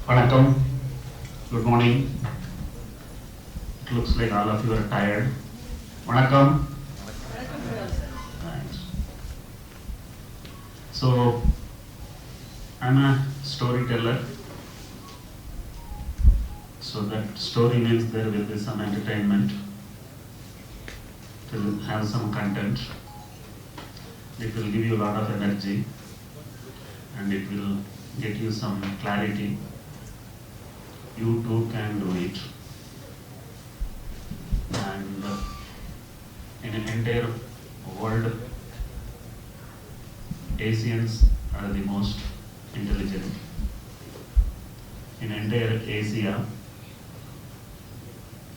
Vanakkam, good morning. It looks like all of you are tired. Vanakkam. Thanks. So, I'm a storyteller. So that story means there will be some entertainment. It will have some content. It will give you a lot of energy. And it will get you some clarity. You too can do it. And in an entire world, Asians are the most intelligent. In entire Asia,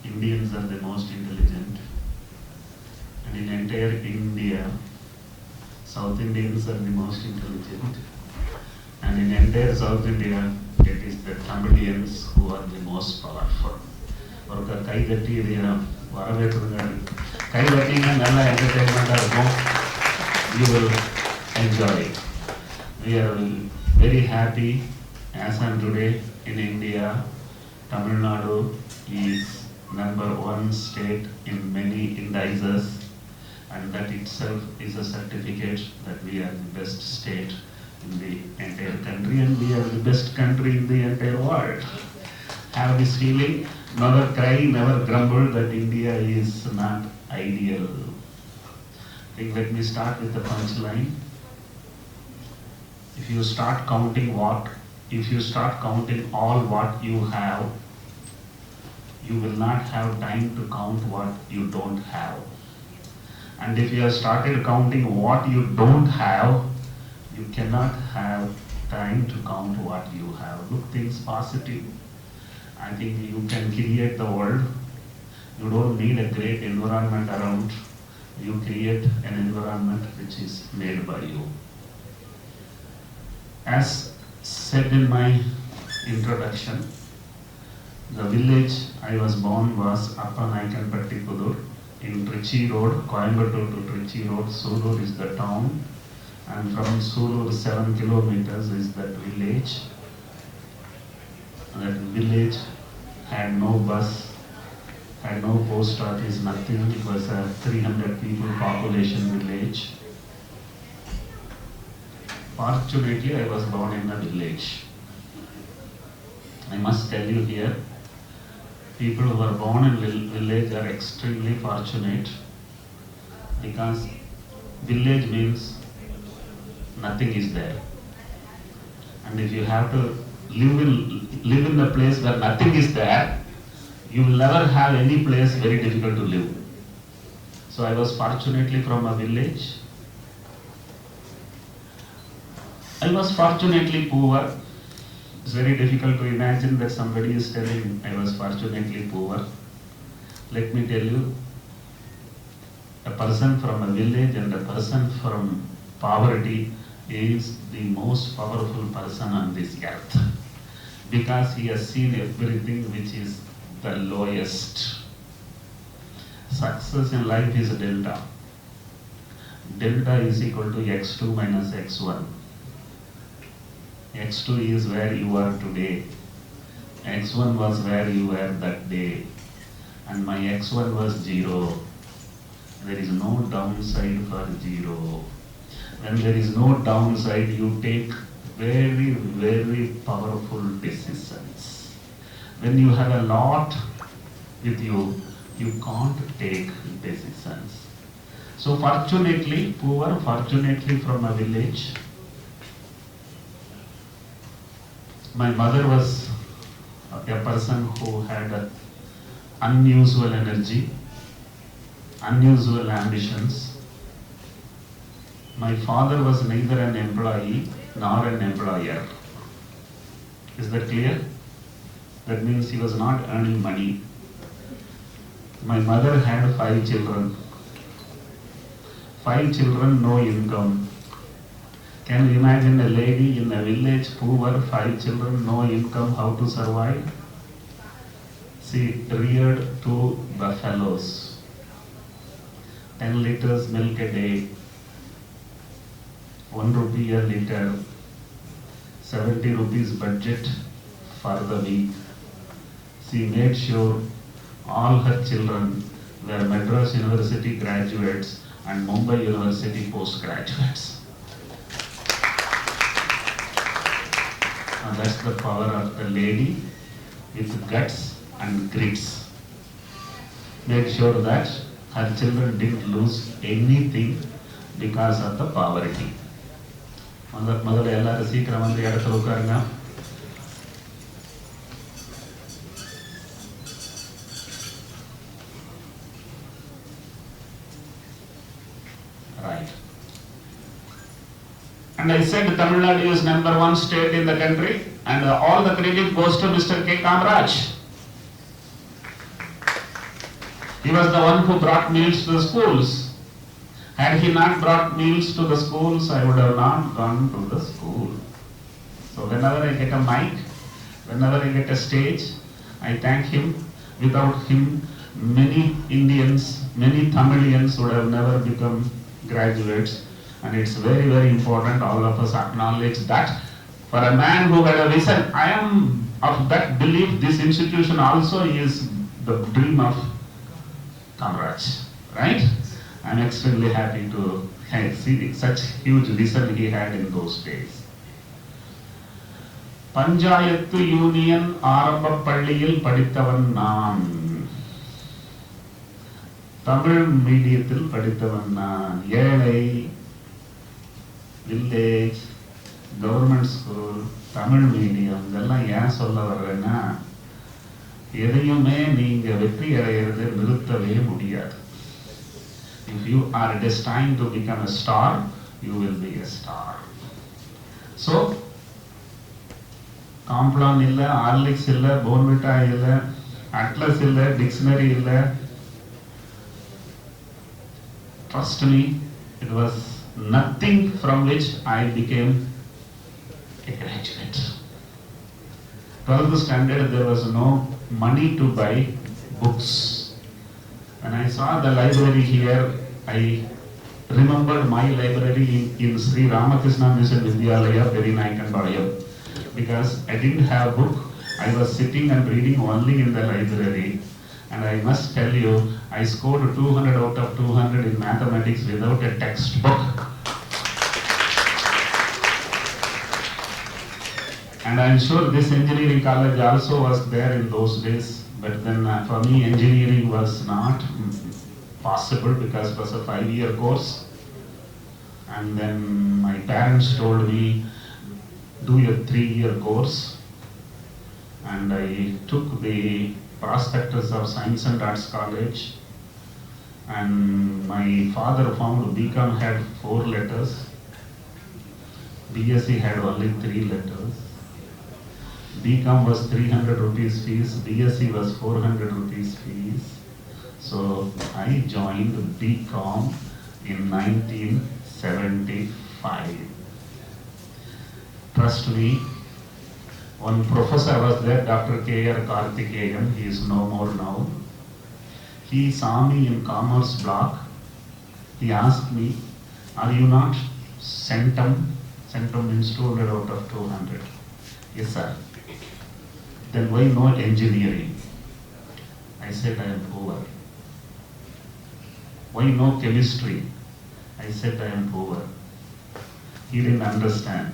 Indians are the most intelligent. And in entire India, South Indians are the most intelligent. And in entire South India, it is the Tamilians who are the most powerful. ஒரு கை தட்டி இதை வரவேற்றுங்கள். கை தட்டிங்க நல்ல என்டர்டெயின்மெண்ட்டாக இருக்கும். You will enjoy it. We are very happy as on today in India. Tamil Nadu is #1 state in many indices, and that itself is a certificate that we are the best state in the entire country, and we are the best country in the entire world. Have this feeling, never cry, never grumble that India is not ideal. I think let me start with the punchline. If you start counting all what you have, you will not have time to count what you don't have. And if you have started counting what you don't have, you cannot have time to count what you have. Look things positive. I think you can create the world. You don't need a great environment around. You create an environment which is made by you. As said in my introduction, the village I was born was Appanaikanpattipudur in Trichy Road, Coimbatore to Trichy Road. Sulur is the town, and from Sulur 7 kilometers is that village. That village had no bus, had no post office, nothing. It was a 300 people population village. Fortunately, I was born in a village. I must tell you here, people who are born in village are extremely fortunate, because village means nothing is there. And if you have to live in a place where nothing is there, you will never have any place very difficult to live. So I was fortunately from a village. I was fortunately poor. It's very difficult to imagine that somebody is telling I was fortunately poor. Let me tell you, a person from a village and a person from poverty is the most powerful person on this earth, because he has seen everything which is the lowest. Success in life is delta. Delta is equal to x2 minus x1. x2 is where you are today. x1 was where you were that day. And my x1 was 0. There is no downside for 0. When there is no downside, you take very, very powerful decisions. When you have a lot with you, you can't take decisions. So fortunately poor, fortunately from a village. My mother was a person who had unusual energy, unusual ambitions. My father was neither an employee nor an employer. Is that clear? That means he was not earning money. My mother had 5 children. 5 children, no income. Can you imagine a lady in a village, poor, 5 children, no income, how to survive? She reared 2 buffaloes, 10 liters milk a day, 1 rupee a liter, 70 rupees budget for the week. She made sure all her children were Madras University graduates and Mumbai University postgraduates. And that's the power of the lady with guts and grits. Made sure that her children didn't lose anything because of the poverty. முதல்ல எல்லாரும் சீக்கிரம் வந்து இடத்துல உட்காருங்க. Right. And I said Tamil Nadu is #1 state in the country, and all the credit goes to Mr. K. Kamraj. He was the one who brought meals to the schools. Had he not brought meals to the schools, I would have not gone to the school. So whenever I get a mic, whenever I get a stage, I thank him. Without him, many Indians, many Tamilians would have never become graduates. And it's very, very important all of us acknowledge that. For a man who had a vision, I am of that belief this institution also is the dream of Kamraj, right? I'm extremely happy to see such huge vision he had in those days. Panchayat union ஆரம்ப பள்ளியில் படித்தவன் நான். தமிழ் மீடியத்தில் படித்தவன் நான். ஏழை, village, government school, Tamil medium, இதெல்லாம் ஏன் சொல்ல வர்றேன்னா, எதையுமே நீங்க வெற்றி அடையிறது நிறுத்தவே முடியாது. If you are destined to become a star, you will be a star. So, Complan illa, Horlicks illa, Bournvita illa, Atlas illa, dictionary illa. Trust me, it was nothing from which I became a graduate. 12th standard, there was no money to buy books. When I saw the library here, I remembered my library in Sri Ramakrishna Mission Vidyalaya, Perinaikanpalayam. Because I didn't have a book, I was sitting and reading only in the library. And I must tell you, I scored 200 out of 200 in mathematics without a textbook. And I'm sure this engineering college also was there in those days. But then for me, engineering was not possible because it was a 5-year course. And then my parents told me, do a 3-year course. And I took the prospectus of Science and Arts College. And my father found BCom had 4 letters. BSc had only 3 letters. BCom was 300 rupees fees, BSc was 400 rupees fees. So I joined BCom in 1975. Trust me, one professor was there, Dr. K.R. Karthikeyan, he is no more now. He saw me in commerce block. He asked me, are you not centum? Centum means 200 out of 200. Yes, sir. Then why no engineering? I said I am poor. Why no chemistry? I said I am poor. He didn't understand.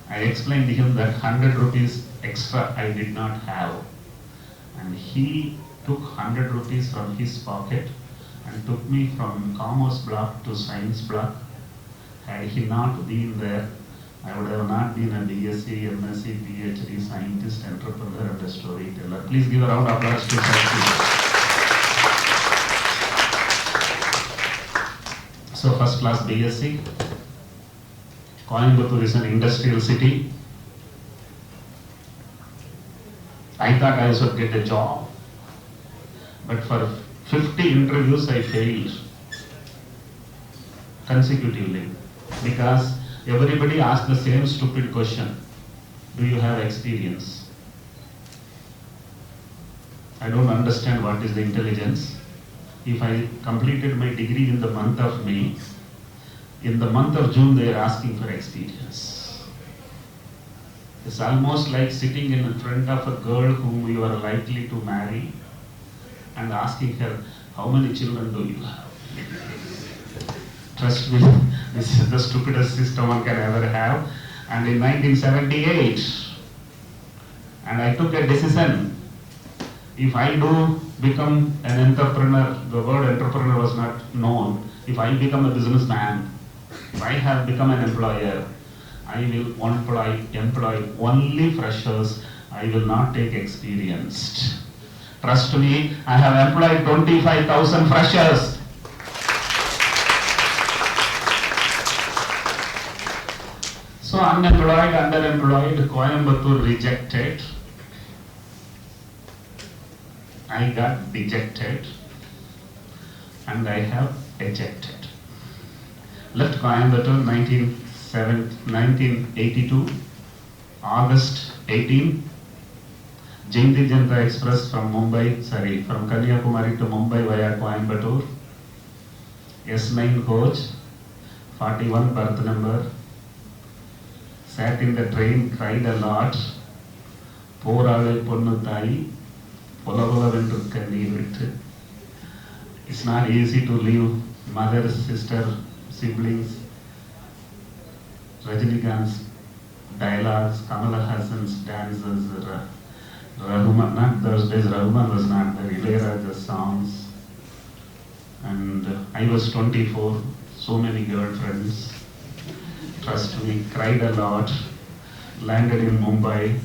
I explained to him that 100 rupees extra I did not have. And he took 100 rupees from his pocket and took me from commerce block to science block. Had he not been there, I would have not been a BSc, MSc, PhD, scientist, entrepreneur, and a storyteller. Please give a round of applause to such people. So first class BSc. Coimbatore is an industrial city. I thought I should get a job. But for 50 interviews I failed consecutively because everybody asked the same stupid question. Do you have experience? I don't understand what is the intelligence. If I completed my degree in the month of May, in the month of June they are asking for experience. It's almost like sitting in front of a girl whom you are likely to marry and asking her, how many children do you have? Trust me, this is the stupidest system one can ever have. And in 1978, and I took a decision, if I do become an entrepreneur, the word entrepreneur was not known, if I become a businessman, if I have become an employer, I will employ only freshers, I will not take experienced. Trust me, I have employed 25,000 freshers. So unemployed, underemployed, Coimbatore rejected. I got dejected and I have ejected. Left Coimbatore 1982, August 18. Jayanti Janata Express from Kanyakumari to Mumbai via Coimbatore. S9 coach, 41 berth number. Sat in the train, cried a lot. Porale ponnu thai, pola vendu kannir vittu. It's not easy to leave mother, sister, siblings, Rajinikanth's dialogues, Kamala Hassan's dances, Rahman, not those days, Rahman was not there, Ilayaraja's songs. And I was 24, so many girlfriends. Trust me, cried a lot, landed in Mumbai.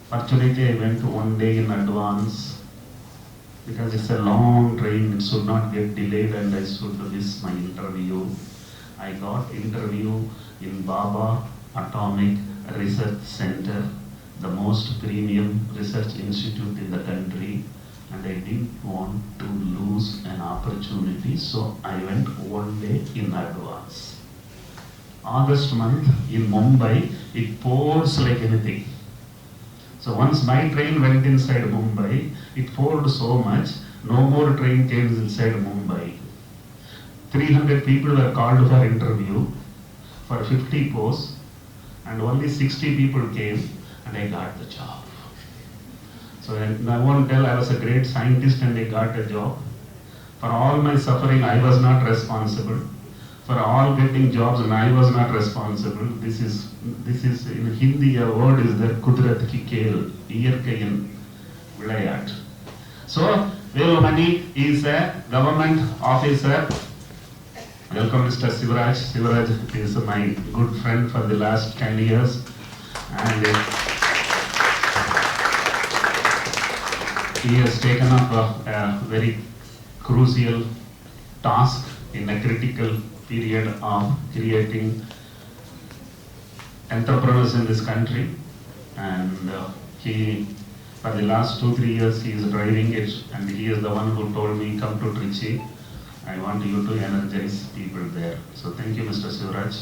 Fortunately, I went one day in advance because it's a long train, it should not get delayed and I should miss my interview. I got interview in Baba Atomic Research Center, the most premium research institute in the country, and I didn't want to lose an opportunity, so I went one day in advance. August month in Mumbai, it pours like anything. So once my train went inside Mumbai, it poured so much, no more train came inside Mumbai. 300 people were called for interview for 50 posts and only 60 people came and I got the job. So I won't tell I was a great scientist and I got a job. For all my suffering, I was not responsible. For all getting jobs, and I was not responsible. This is in Hindi, a word is there, Kudrat ki kel, iyarkayin vilayat. So, Velumani is a government officer. Welcome Mr. Sivaraj. Sivaraj is my good friend for the last 10 years. And he has taken up a very crucial task in a critical period of creating entrepreneurs in this country, and for the last 2-3 years he is driving it, and he is the one who told me, come to Trichy, I want you to energize people there. So thank you Mr. Sivaraj.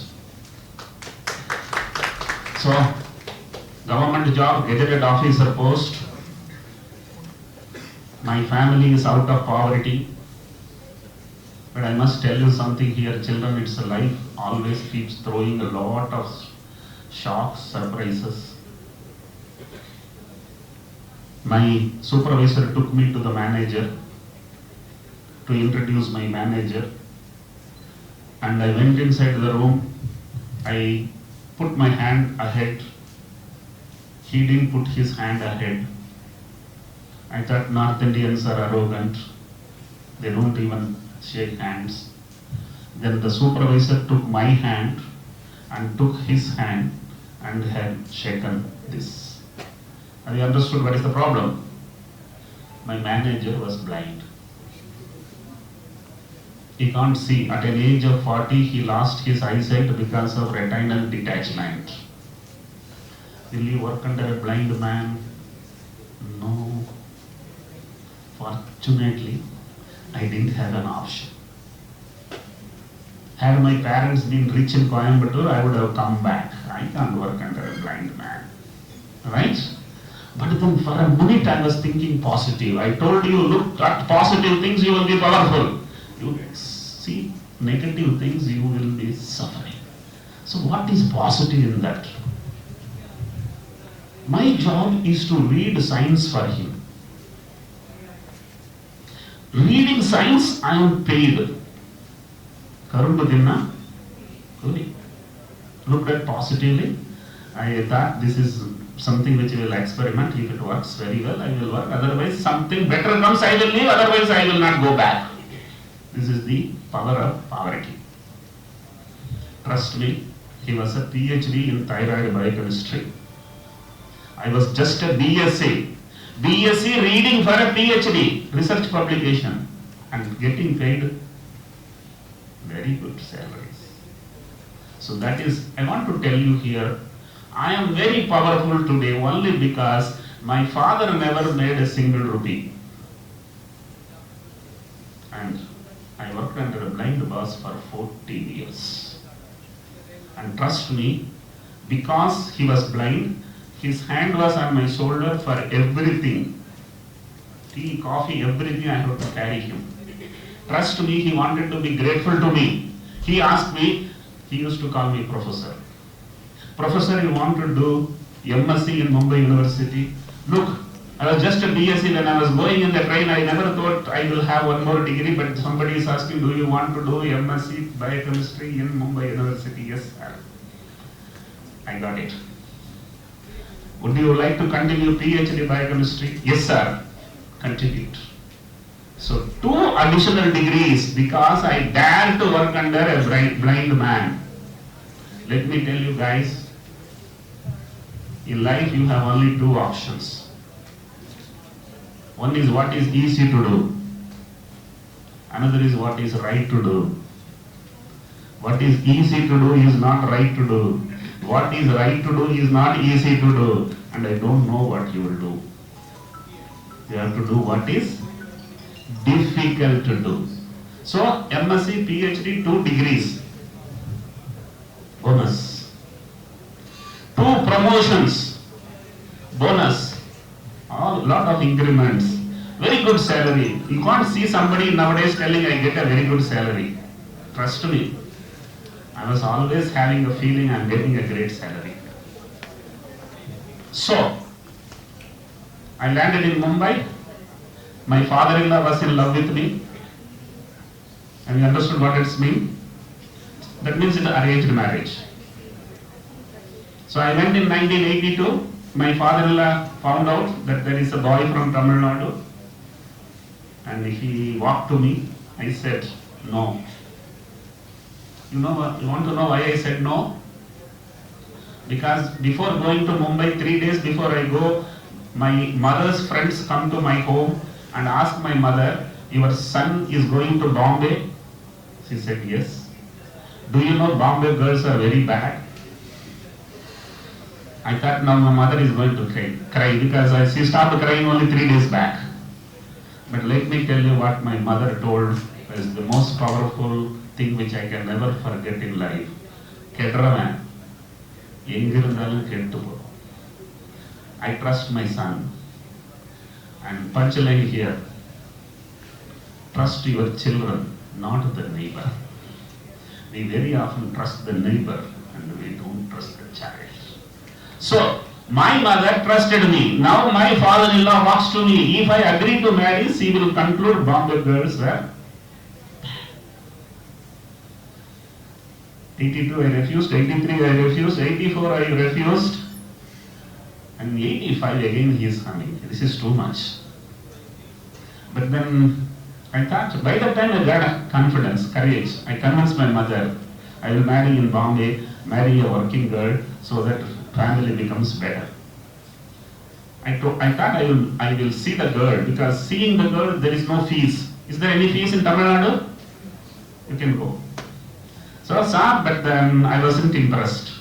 So government job, gazetted officer post. My family is out of poverty. But I must tell you something here, children, it's a life always keeps throwing a lot of shocks, surprises. My supervisor took me to the manager to introduce my manager, and I went inside the room. I put my hand ahead. He didn't put his hand ahead. I thought North Indians are arrogant. They don't even shake hands. Then the supervisor took my hand and took his hand and had shaken this. Have you understood what is the problem? My manager was blind. He can't see. At an age of 40, he lost his eyesight because of retinal detachment. Will you work under a blind man? No. Fortunately, I didn't have an option. Had my parents been rich in Coimbatore, I would have come back. I can't work under a blind man. Right? But then for a minute I was thinking positive. I told you, look at positive things, you will be powerful. You see negative things, you will be suffering. So what is positive in that? My job is to read science for him. Reading science, I am paid. Karumbu dinna, looked at positively. I thought this is something which I will experiment. If it works very well, I will work. Otherwise, something better comes, I will leave. Otherwise, I will not go back. This is the power of poverty. Trust me, he was a PhD in thyroid biochemistry. I was just a BSc. BSc reading for a PhD, research publication, and getting paid very good salaries. So that is, I want to tell you here, I am very powerful today only because my father never made a single rupee. And I worked under a blind boss for 14 years. And trust me, because he was blind, his hand was on my shoulder for everything. Tea, coffee, everything I had to carry him. Trust me, he wanted to be grateful to me. He asked me, he used to call me professor. Professor, you want to do MSc in Mumbai University? Look, I was just a BSc when I was going in the train. I never thought I will have one more degree, but somebody is asking, do you want to do MSc biochemistry in Mumbai University? Yes, sir. I got it. Would you like to continue PhD biochemistry? Yes, sir. Continued. So 2 additional degrees because I dared to work under a blind man. Let me tell you guys, in life you have only 2 options. One is what is easy to do. Another is what is right to do. What is easy to do is not right to do. What is right to do is not easy to do. And I don't know what you will do. You have to do what is difficult to do. So MSc, PhD, 2 degrees. Bonus. 2 promotions. Bonus. A lot of increments. Very good salary. You can't see somebody nowadays telling I get a very good salary. Trust me. I was always having a feeling I am getting a great salary. So, I landed in Mumbai. My father-in-law was in love with me. Have you understood what it means? That means it's an arranged marriage. So I went in 1982. My father-in-law found out that there is a boy from Tamil Nadu. And he walked to me. I said, no. You know what? You want to know why I said no? Because before going to Mumbai, 3 days before I go, my mother's friends come to my home and ask my mother, your son is going to Bombay? She said, yes. Do you know Bombay girls are very bad? I thought now my mother is going to cry because she stopped crying only 3 days back. But let me tell you what my mother told is the most powerful thing which I can never forget in life. Kedravan, engirundalum kettu. I trust my son. And punchline here, trust your children, not the neighbor. We very often trust the neighbor and we don't trust the child. So, my mother trusted me. Now my father-in-law walks to me. If I agree to marry, she will conclude Bombay girls were 82 I refused, 83 I refused, 84 I refused, and 85 again he is coming. This is too much. But then I thought, by the time I got confidence, courage, I convinced my mother, I will marry in Bombay, marry a working girl so that family becomes better. I thought I will see the girl because seeing the girl there is no fees. Is there any fees in Tamil Nadu? You can go. So I saw, but then I wasn't impressed.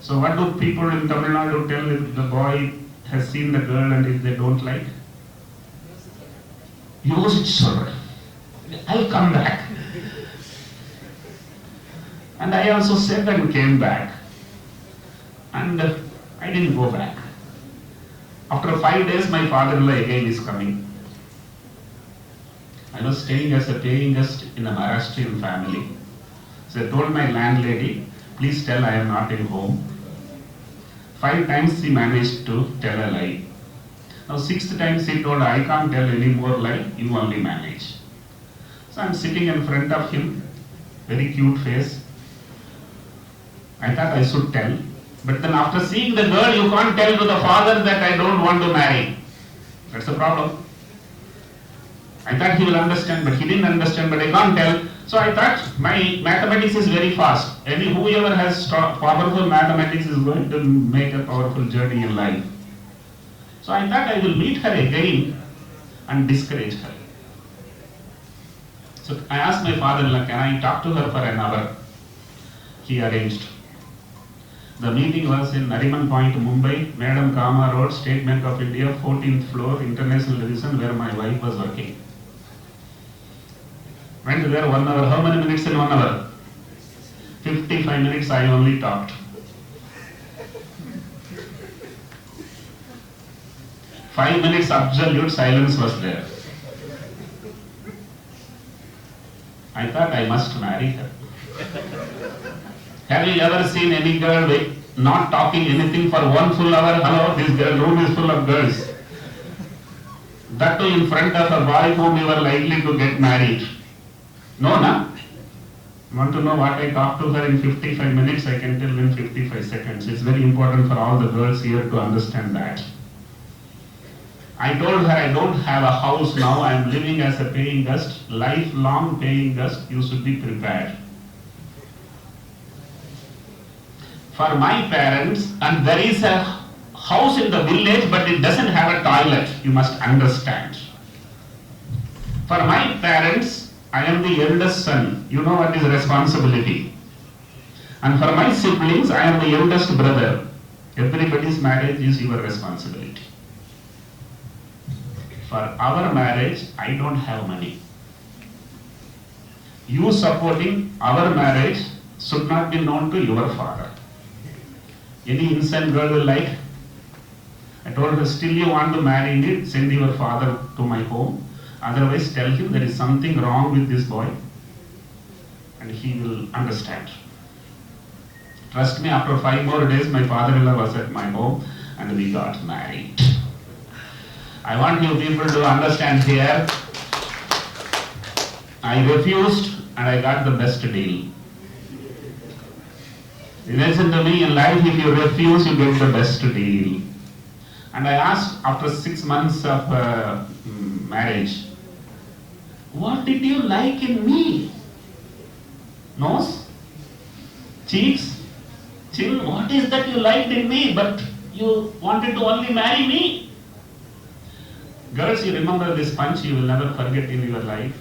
So what do people in Tamil Nadu tell if the boy has seen the girl and if they don't like? Use it, sir. I'll come back. And I also said and came back. And I didn't go back. After 5 days, my father-in-law again is coming. I was staying as a paying guest in a Maharashtrian family. So I told my landlady, please tell I am not in home. 5 times he managed to tell a lie. Now 6th time he told, I can't tell any more lie, you only manage. So I'm sitting in front of him, very cute face. I thought I should tell. But then after seeing the girl, you can't tell to the father that I don't want to marry. That's the problem. I thought he will understand, but he didn't understand, but I can't tell. So I thought my mathematics is very fast. Whoever has powerful mathematics is going to make a powerful journey in life. So I thought I will meet her again and discourage her. So I asked my father-in-law, can I talk to her for an hour? He arranged. The meeting was in Nariman Point, Mumbai, Madam Kama Road, State Bank of India, 14th floor, International Division, where my wife was working. Went there 1 hour. How many minutes in 1 hour? 55 minutes I only talked. 5 minutes absolute silence was there. I thought I must marry her. Have you ever seen any girl not talking anything for 1 full hour? Hello, this room is full of girls. That too in front of a boy whom you are likely to get married. No, na? Want to know what I talked to her in 55 minutes? I can tell in 55 seconds. It's very important for all the girls here to understand that. I told her I don't have a house now. I am living as a paying guest, lifelong paying guest. You should be prepared. For my parents, and there is a house in the village, but it doesn't have a toilet. You must understand. For my parents, I am the eldest son. You know what is responsibility. And for my siblings, I am the eldest brother. Everybody's marriage is your responsibility. For our marriage, I don't have money. You supporting our marriage should not be known to your father. Any insane girl will like. I told her, still you want to marry me, send your father to my home. Otherwise, tell him there is something wrong with this boy and he will understand. Trust me, after 5 more days, my father-in-law was at my home and we got married. I want you people to understand here, I refused and I got the best deal. Listen to me, in life if you refuse, you get the best deal. And I asked after 6 months of marriage, what did you like in me? Nose? Cheeks? Chin? What is that you liked in me but you wanted to only marry me? Girls, you remember this punch, you will never forget in your life.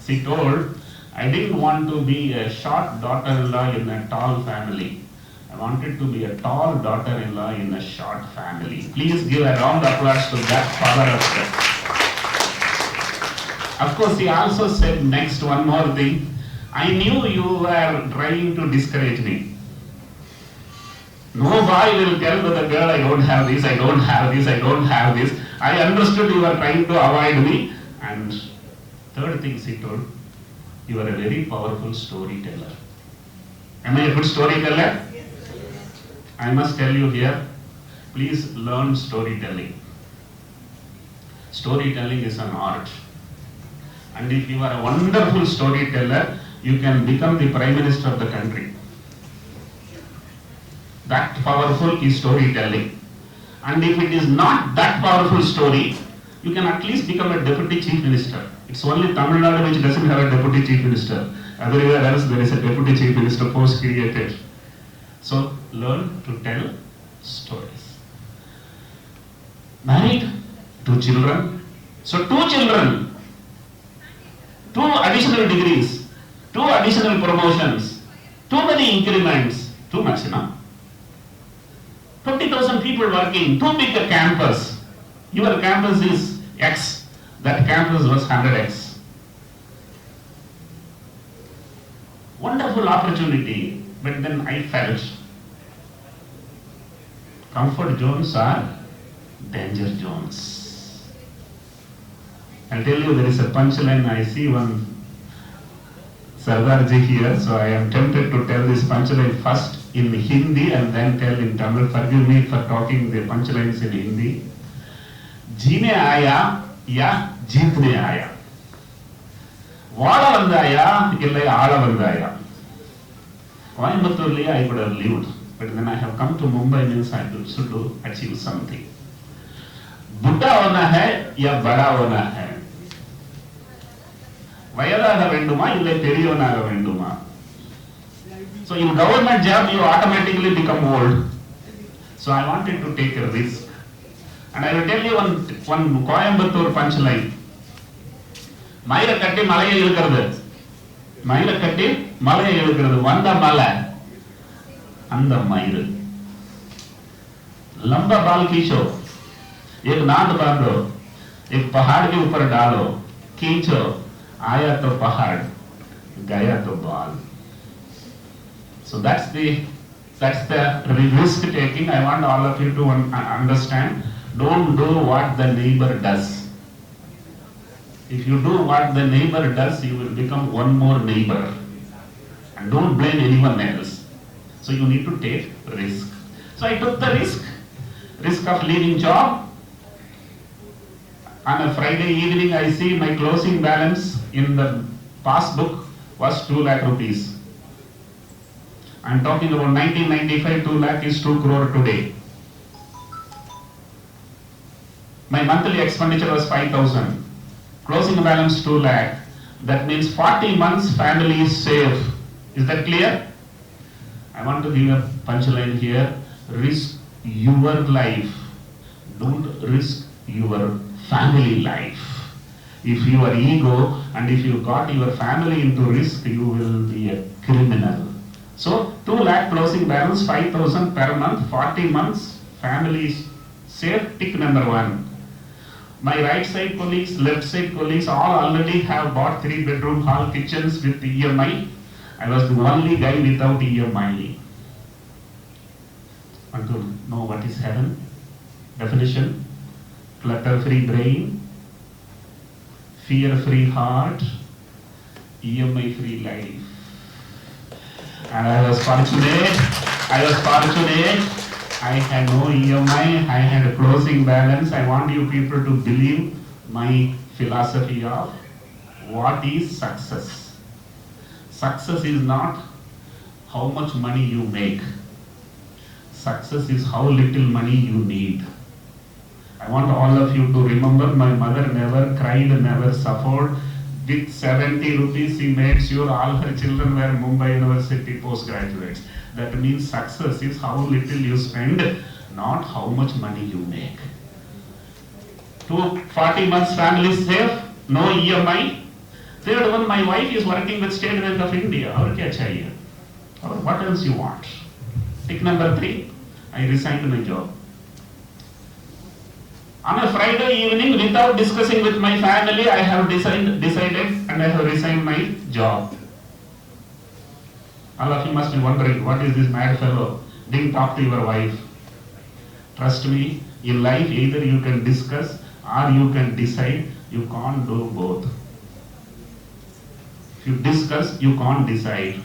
She told, I didn't want to be a short daughter-in-law in a tall family. I wanted to be a tall daughter-in-law in a short family. Please give a round of applause to that father of God. Of course, he also said next one more thing. I knew you were trying to discourage me. No boy will tell to the girl, I don't have this, I don't have this, I don't have this. I understood you were trying to avoid me. And third thing she told, you are a very powerful storyteller. Am I a good storyteller? Yes. I must tell you here, please learn storytelling. Storytelling is an art. And if you are a wonderful storyteller, you can become the Prime Minister of the country. That powerful is storytelling. And if it is not that powerful story, you can at least become a Deputy Chief Minister. It's only Tamil Nadu which doesn't have a Deputy Chief Minister. Everywhere else there is a Deputy Chief Minister post created. So learn to tell stories. Married, 2 children. So 2 children, 2 additional degrees, 2 additional promotions, too many increments, too much, you know. 20,000 people working, too big a campus. Your campus is X, that campus was 100X. Wonderful opportunity, but then I felt comfort zones are danger zones. I'll tell you, there is a punchline. I see one Sardarji here, so I am tempted to tell this punchline first. in Hindi and then tell in Tamil. Forgive me for talking the punchlines in Hindi. जीने आया या जीतने आया, வாழ வந்தாயா இல்லை ஆள வந்தாயா. Coimbatore I could have lived, but then I have come to Mumbai means I should achieve something. बुढ़ा होना है या बड़ा होना है, வயதாக வேண்டுமா இல்லை பெரியவனாக வேண்டுமா. So in government job you automatically become old. So I wanted to take a risk. And I will tell you one Coimbatore punchline. மயிரை கட்டி மலையை இழுக்கிறது, மயிரை கட்டி மலையை இழுக்கிறது, வந்த மலை அந்த மயிறு. लंबा बाल खींचो, एक नाद बांधो, एक पहाड़ के ऊपर डालो, खींचो, आया तो पहाड़, गया तो बाल. So that's the risk taking. I want all of you to understand. Don't do what the neighbor does. If you do what the neighbor does, you will become one more neighbor. And don't blame anyone else. So you need to take risk. So I took the risk of leaving job. On a Friday evening, I see my closing balance in the passbook was 2 lakh rupees. I'm talking about 1995, 2 lakh is 2 crore today. My monthly expenditure was 5,000. Closing balance 2 lakh. That means 40 months family is safe. Is that clear? I want to give a punchline here. Risk your life. Don't risk your family life. If your ego and if you got your family into risk, you will be a criminal. So 2 lakh closing balance, 5,000 per month, 40 months, family is safe. Tick number 1. My right side colleagues, left side colleagues all already have bought 3-bedroom hall kitchens with EMI. I was the only guy without EMI. Want to know what is heaven? Definition: clutter-free brain, fear-free heart, EMI-free life. And I was fortunate. I had no EMI, I had a closing balance. I want you people to believe my philosophy of what is success. Success is not how much money you make. Success is how little money you need. I want all of you to remember my mother never cried, never suffered. With 70 rupees she made sure all her children were Mumbai University postgraduates. That means success is how little you spend, not how much money you make. 40 months family safe, no EMI. Third one, my wife is working with State Bank of India. Aur kya chahiye? Or what else you want? Tick number 3, I resigned my job. On a Friday evening, without discussing with my family, I have decided and I have resigned my job. All of you must be wondering, what is this mad fellow? Didn't talk to your wife. Trust me, in life either you can discuss or you can decide. You can't do both. If you discuss, you can't decide.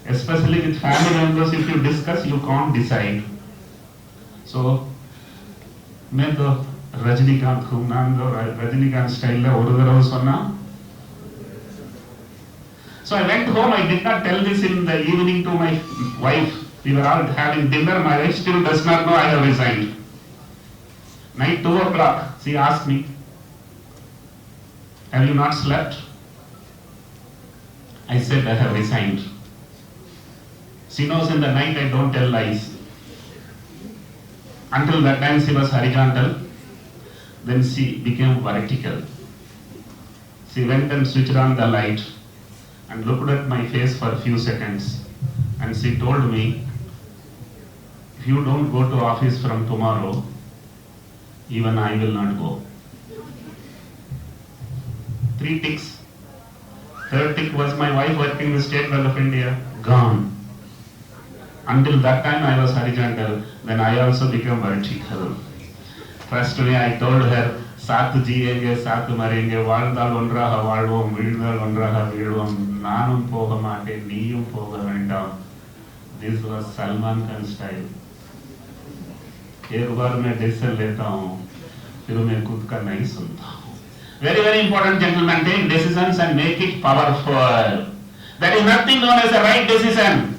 Especially with family members, if you discuss, you can't decide. So, मैं तो Rajinikanth style में और उधर सुना. So I went home. I did not tell this in the evening to my wife. We were all having dinner. My wife still does not know I have resigned. Night 2 o'clock, she asked me, "Have you not slept?" I said, "I have resigned." She knows in the night I don't tell lies. Until that time she was horizontal. Then she became vertical. She went and switched on the light and looked at my face for a few seconds, and she told me, "If you don't go to office from tomorrow, even I will not go." 3 ticks. Third tick was my wife working with State Bank of India. Gone. Until that time I was horizontal. Then I also became vertical. Trust me, I told her, "साथ जिएंगे साथ मरेंगे, வாழ்ந்தால் ஒன்றாக வாழ்வோம், வீழ்ந்தால் ஒன்றாக வீழ்வோம், நானும் போக மாட்டேன், நீயும் போக வேண்டாம். This was Salman Khan style. एक बार मैं decision लेता हूँ, फिर मैं खुद का नहीं सुनता हूँ. Very very important, gentlemen. Take decisions and make it powerful. There is nothing known as a right decision.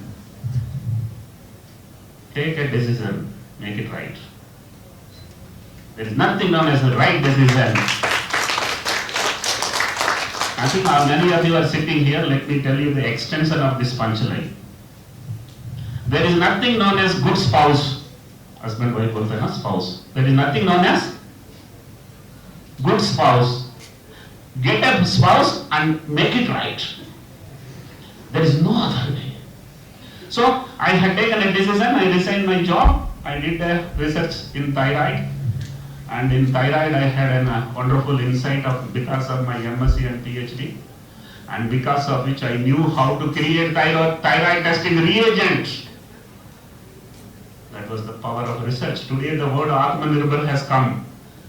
Take a decision, make it right. There is nothing known as a right decision. I think many of you are sitting here. Let me tell you the extension of this punchline. There is nothing known as good spouse. Husband wife bolte na spouse. There is nothing known as good spouse. Get a spouse and make it right. There is no other way. So I had taken a decision. I resigned my job. I did research in thyroid, and in thyroid I had a wonderful insight because of my MSc and PhD, and because of which I knew how to create thyroid testing reagent. That was the power of research. Today the word Atmanirbhar has come.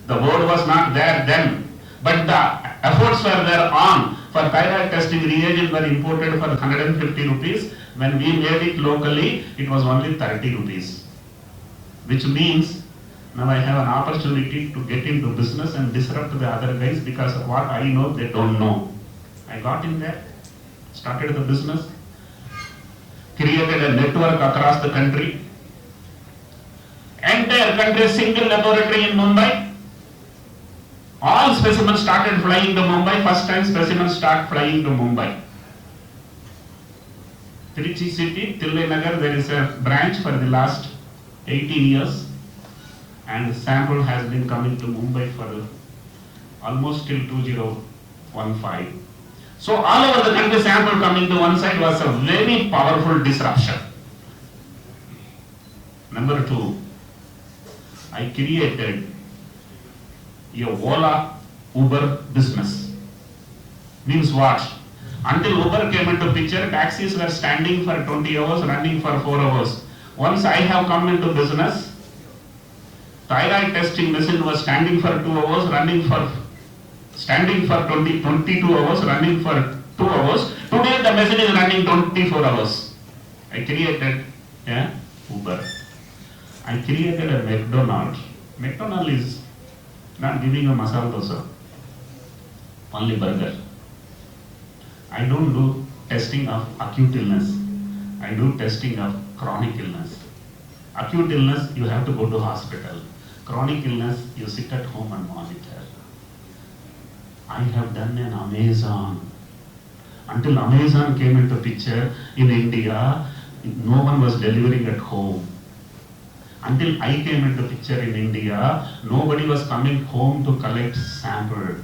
The word was not there then, but the efforts were there on. For thyroid testing reagent were imported for 150 rupees. When we made it locally, it was only 30 rupees. Which means now I have an opportunity to get into business and disrupt the other guys because of what I know they don't know. I got in there, started the business, created a network across the country. Entire country, single laboratory in Mumbai. All specimens started flying to Mumbai. First time specimens start flying to Mumbai. Trichy city, Nagar, there is a branch for the last 18 years, and sample has been coming to Mumbai for almost till 2015. So all over the country, sample coming to one side was a very powerful disruption. Number two, I created a Ola Uber business. Means what? Until Uber came into picture, taxis were standing for 20 hours, running for 4 hours. Once I have come into business, thyroid testing machine was standing for 2 hours, standing for 22 hours, running for 2 hours. Today the machine is running 24 hours. I created a Uber. I created a McDonald's. McDonald's is not giving a masala dosa, only burger. I don't do testing of acute illness. I do testing of chronic illness. Acute illness, you have to go to hospital. Chronic illness, you sit at home and monitor. I have done an Amazon. Until Amazon came into picture in India, no one was delivering at home. Until I came into picture in India, nobody was coming home to collect sample.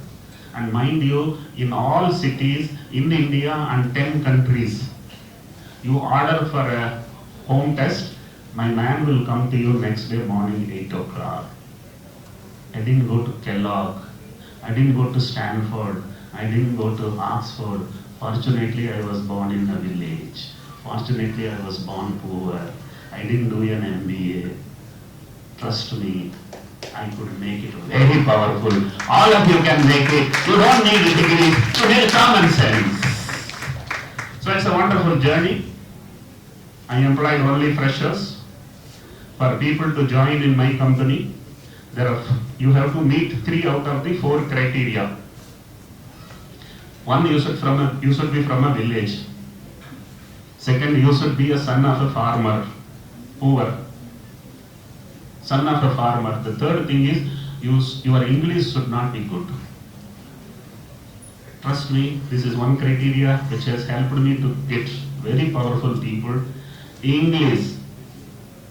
And mind you, in all cities in India and 10 countries, you order for a home test, my man will come to you next day morning 8 o'clock. I didn't go to Kellogg. I didn't go to Stanford. I didn't go to Oxford. Fortunately, I was born in a village. Fortunately, I was born poor. I didn't do an MBA. Trust me, I could make it very powerful. All of you can make it. You don't need a degree. You need common sense. So it's a wonderful journey. I employed only freshers. For people to join in my company, you have to meet 3 out of the 4 criteria. One, you should be from a village. Second, you should be a son of a farmer, poor. Son of a farmer. The third thing is your English should not be good. Trust me, this is one criteria which has helped me to get very powerful people. English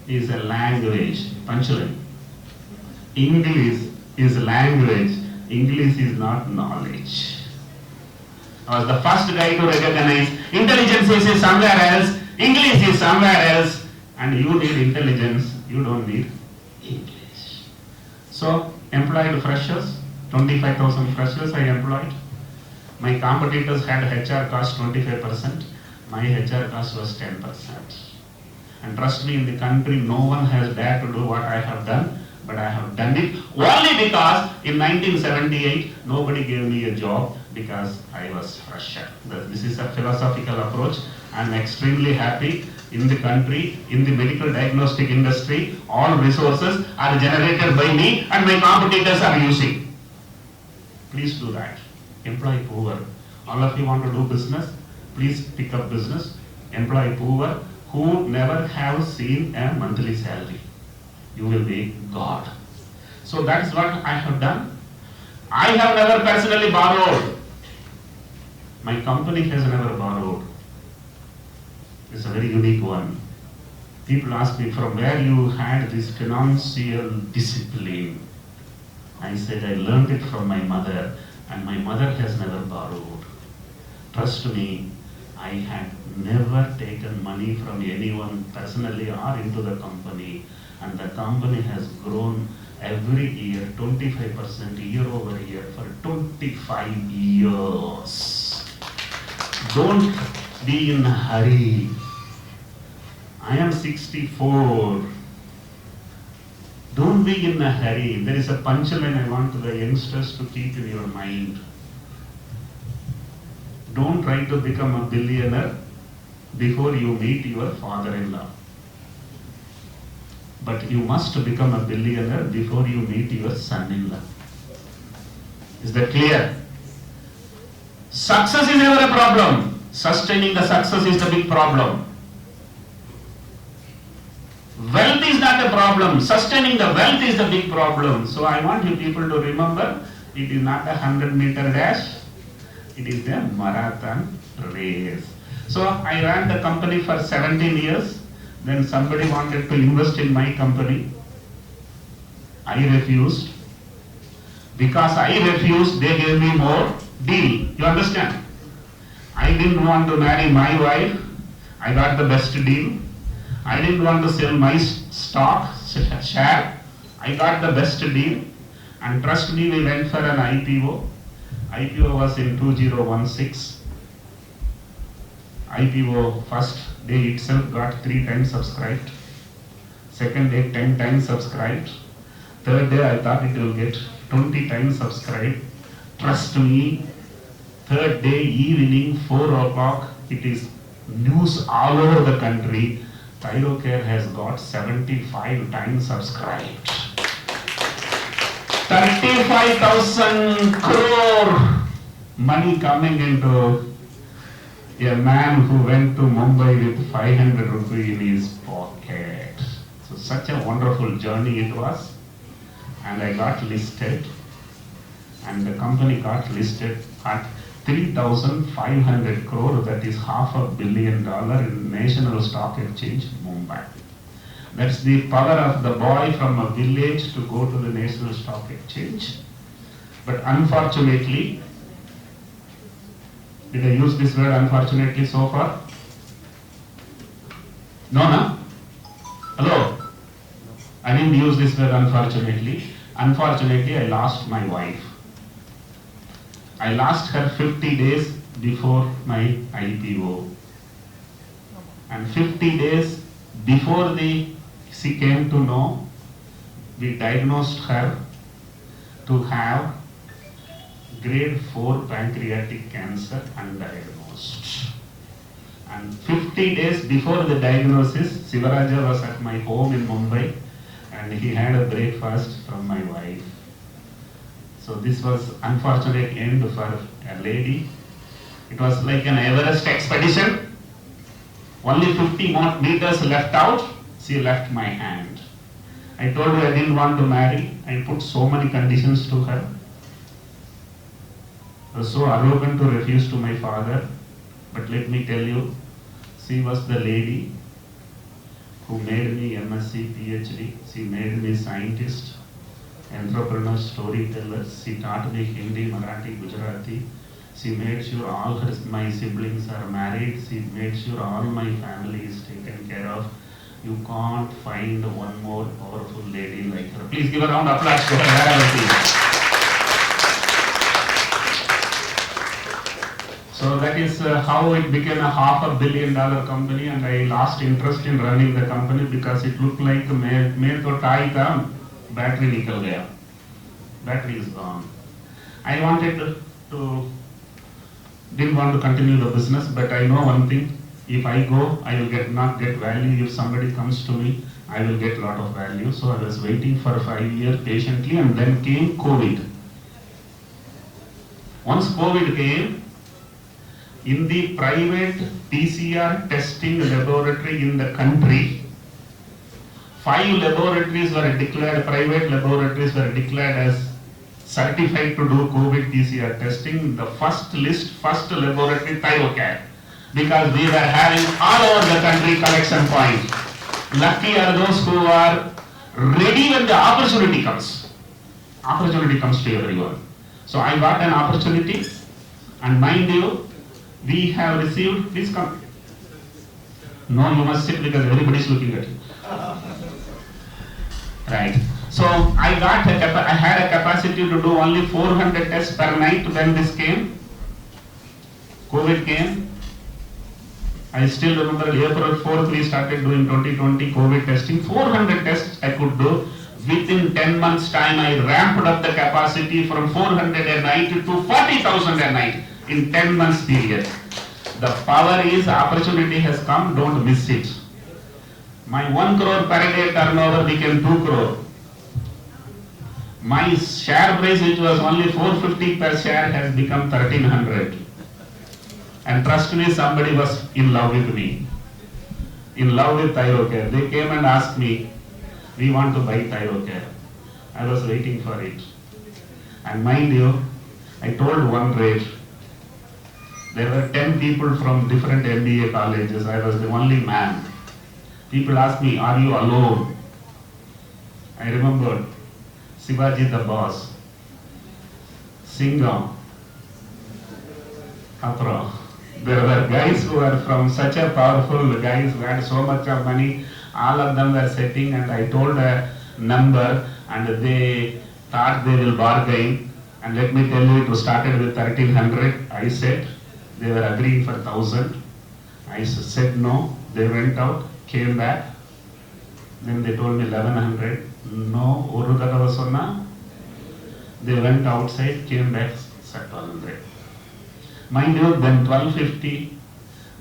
is a language. Punchline. English is language. English is not knowledge. I was the first guy to recognize intelligence is somewhere else, English is somewhere else, and you need intelligence, you don't need English. So, employed freshers, 25,000 freshers I employed. My competitors had HR cost 25%, my HR cost was 10%. And trust me, in the country, no one has dared to do what I have done, but I have done it only because in 1978, nobody gave me a job because I was fresher. This is a philosophical approach. I'm extremely happy in the country, in the medical diagnostic industry, all resources are generated by me and my competitors are using. Please do that. Employ poor. All of you want to do business? Please pick up business. Employ poor who never have seen a monthly salary. You will be God. So that is what I have done. I have never personally borrowed. My company has never borrowed. It's a very unique one. People ask me from where you had this financial discipline. I said I learned it from my mother, and my mother has never borrowed. Trust me, I had never taken money from anyone personally or into the company, and the company has grown every year 25% year over year for 25 years. Don't be in a hurry. I am 64. Don't be in a hurry. There is a punchline I want the youngsters to keep in your mind. Don't try to become a billionaire before you meet your father-in-law. But you must become a billionaire before you meet your son-in-law. Is that clear? Success is never a problem. Sustaining the success is the big problem. Wealth is not a problem. Sustaining the wealth is the big problem. So I want you people to remember, it is not a 100-meter dash. It is a marathon race. So I ran the company for 17 years. Then somebody wanted to invest in my company. I refused. Because I refused, they gave me more deal. You understand? I didn't want to marry my wife. I got the best deal. I didn't want to sell my stock, share. I got the best deal. And trust me, we went for an IPO. IPO was in 2016. IPO first day itself got 3 times subscribed. Second day 10 times subscribed. Third day I thought it will get 20 times subscribed. Trust me, third day evening 4 o'clock it is news all over the country. Thyrocare has got 75 times subscribed. 35,000 crore money coming into a man who went to Mumbai with 500 rupees in his pocket. So such a wonderful journey it was. And I got listed. And the company got listed at 3,500 crore, that is $500 million in National Stock Exchange, Mumbai. That's the power of the boy from a village to go to the National Stock Exchange. But unfortunately, did I use this word unfortunately so far? No, no? Hello? I didn't use this word unfortunately. Unfortunately, I lost my wife. I lost her 50 days before my IPO. And 50 days before she came to know, we diagnosed her to have grade 4 pancreatic cancer undiagnosed. And 50 days before the diagnosis, Sivaraja was at my home in Mumbai and he had a breakfast from my wife. So this was unfortunate end for a lady. It was like an Everest expedition. Only 50 more meters left out, she left my hand. I told her I didn't want to marry. I put so many conditions to her. I was so arrogant to refuse to my father. But let me tell you, she was the lady who made me MSc, PhD. She made me scientist, entrepreneur, storyteller. She taught me Hindi, Marathi, Gujarati. She made sure all my siblings are married. She made sure all my family is taken care of. You can't find one more powerful lady like her. Please give a round of applause to her. So that is how it became a $500 million company, and I lost interest in running the company because it looked like main to tie tha, battery nikal gaya. Battery is gone. I wanted to didn't want to continue the business, but I know one thing, If I go, I will not get value. If somebody comes to me, I will get lot of value. So I was waiting for 5 years patiently, and then came COVID. Once COVID came, in the private PCR testing laboratory in the country, 5 laboratories were declared, private laboratories were declared as certified to do COVID PCR testing. The first list, first laboratory, Thyrocare, because we were having all over the country collection points. Lucky are those who are ready when the opportunity comes. Opportunity comes to everyone. So I got an opportunity, and mind you, we have received, please come. No, you must sit because everybody is looking at you. Right. So I had a capacity to do only 400 tests per night when this came. COVID came. I still remember April 4th we started doing 2020 COVID testing. 400 tests I could do. Within 10 months time I ramped up the capacity from 400 a night to 40,000 a night in 10 months period. The power is, opportunity has come, don't miss it. My 1 crore per day turnover became 2 crore. My share price, which was only 450 per share, has become 1300. And trust me, somebody was in love with me, in love with Thyrocare. They came and asked me, we want to buy Thyrocare. I was waiting for it. And mind you, I told one rate. There were 10 people from different MBA colleges. I was the only man. People asked me, are you alone? I remembered Shivaji the boss, Singham, Kapra. There were guys who were from such a powerful guys who had so much of money. All of them were sitting, and I told a number, and they thought they will bargain. And let me tell you, it started with 1300. I said, they were agreeing for 1000. I said no. They went out, came back. Then they told me 1100. No, Oru Dadavasona. They went outside, came back, said 1200. Mind you, then 1250.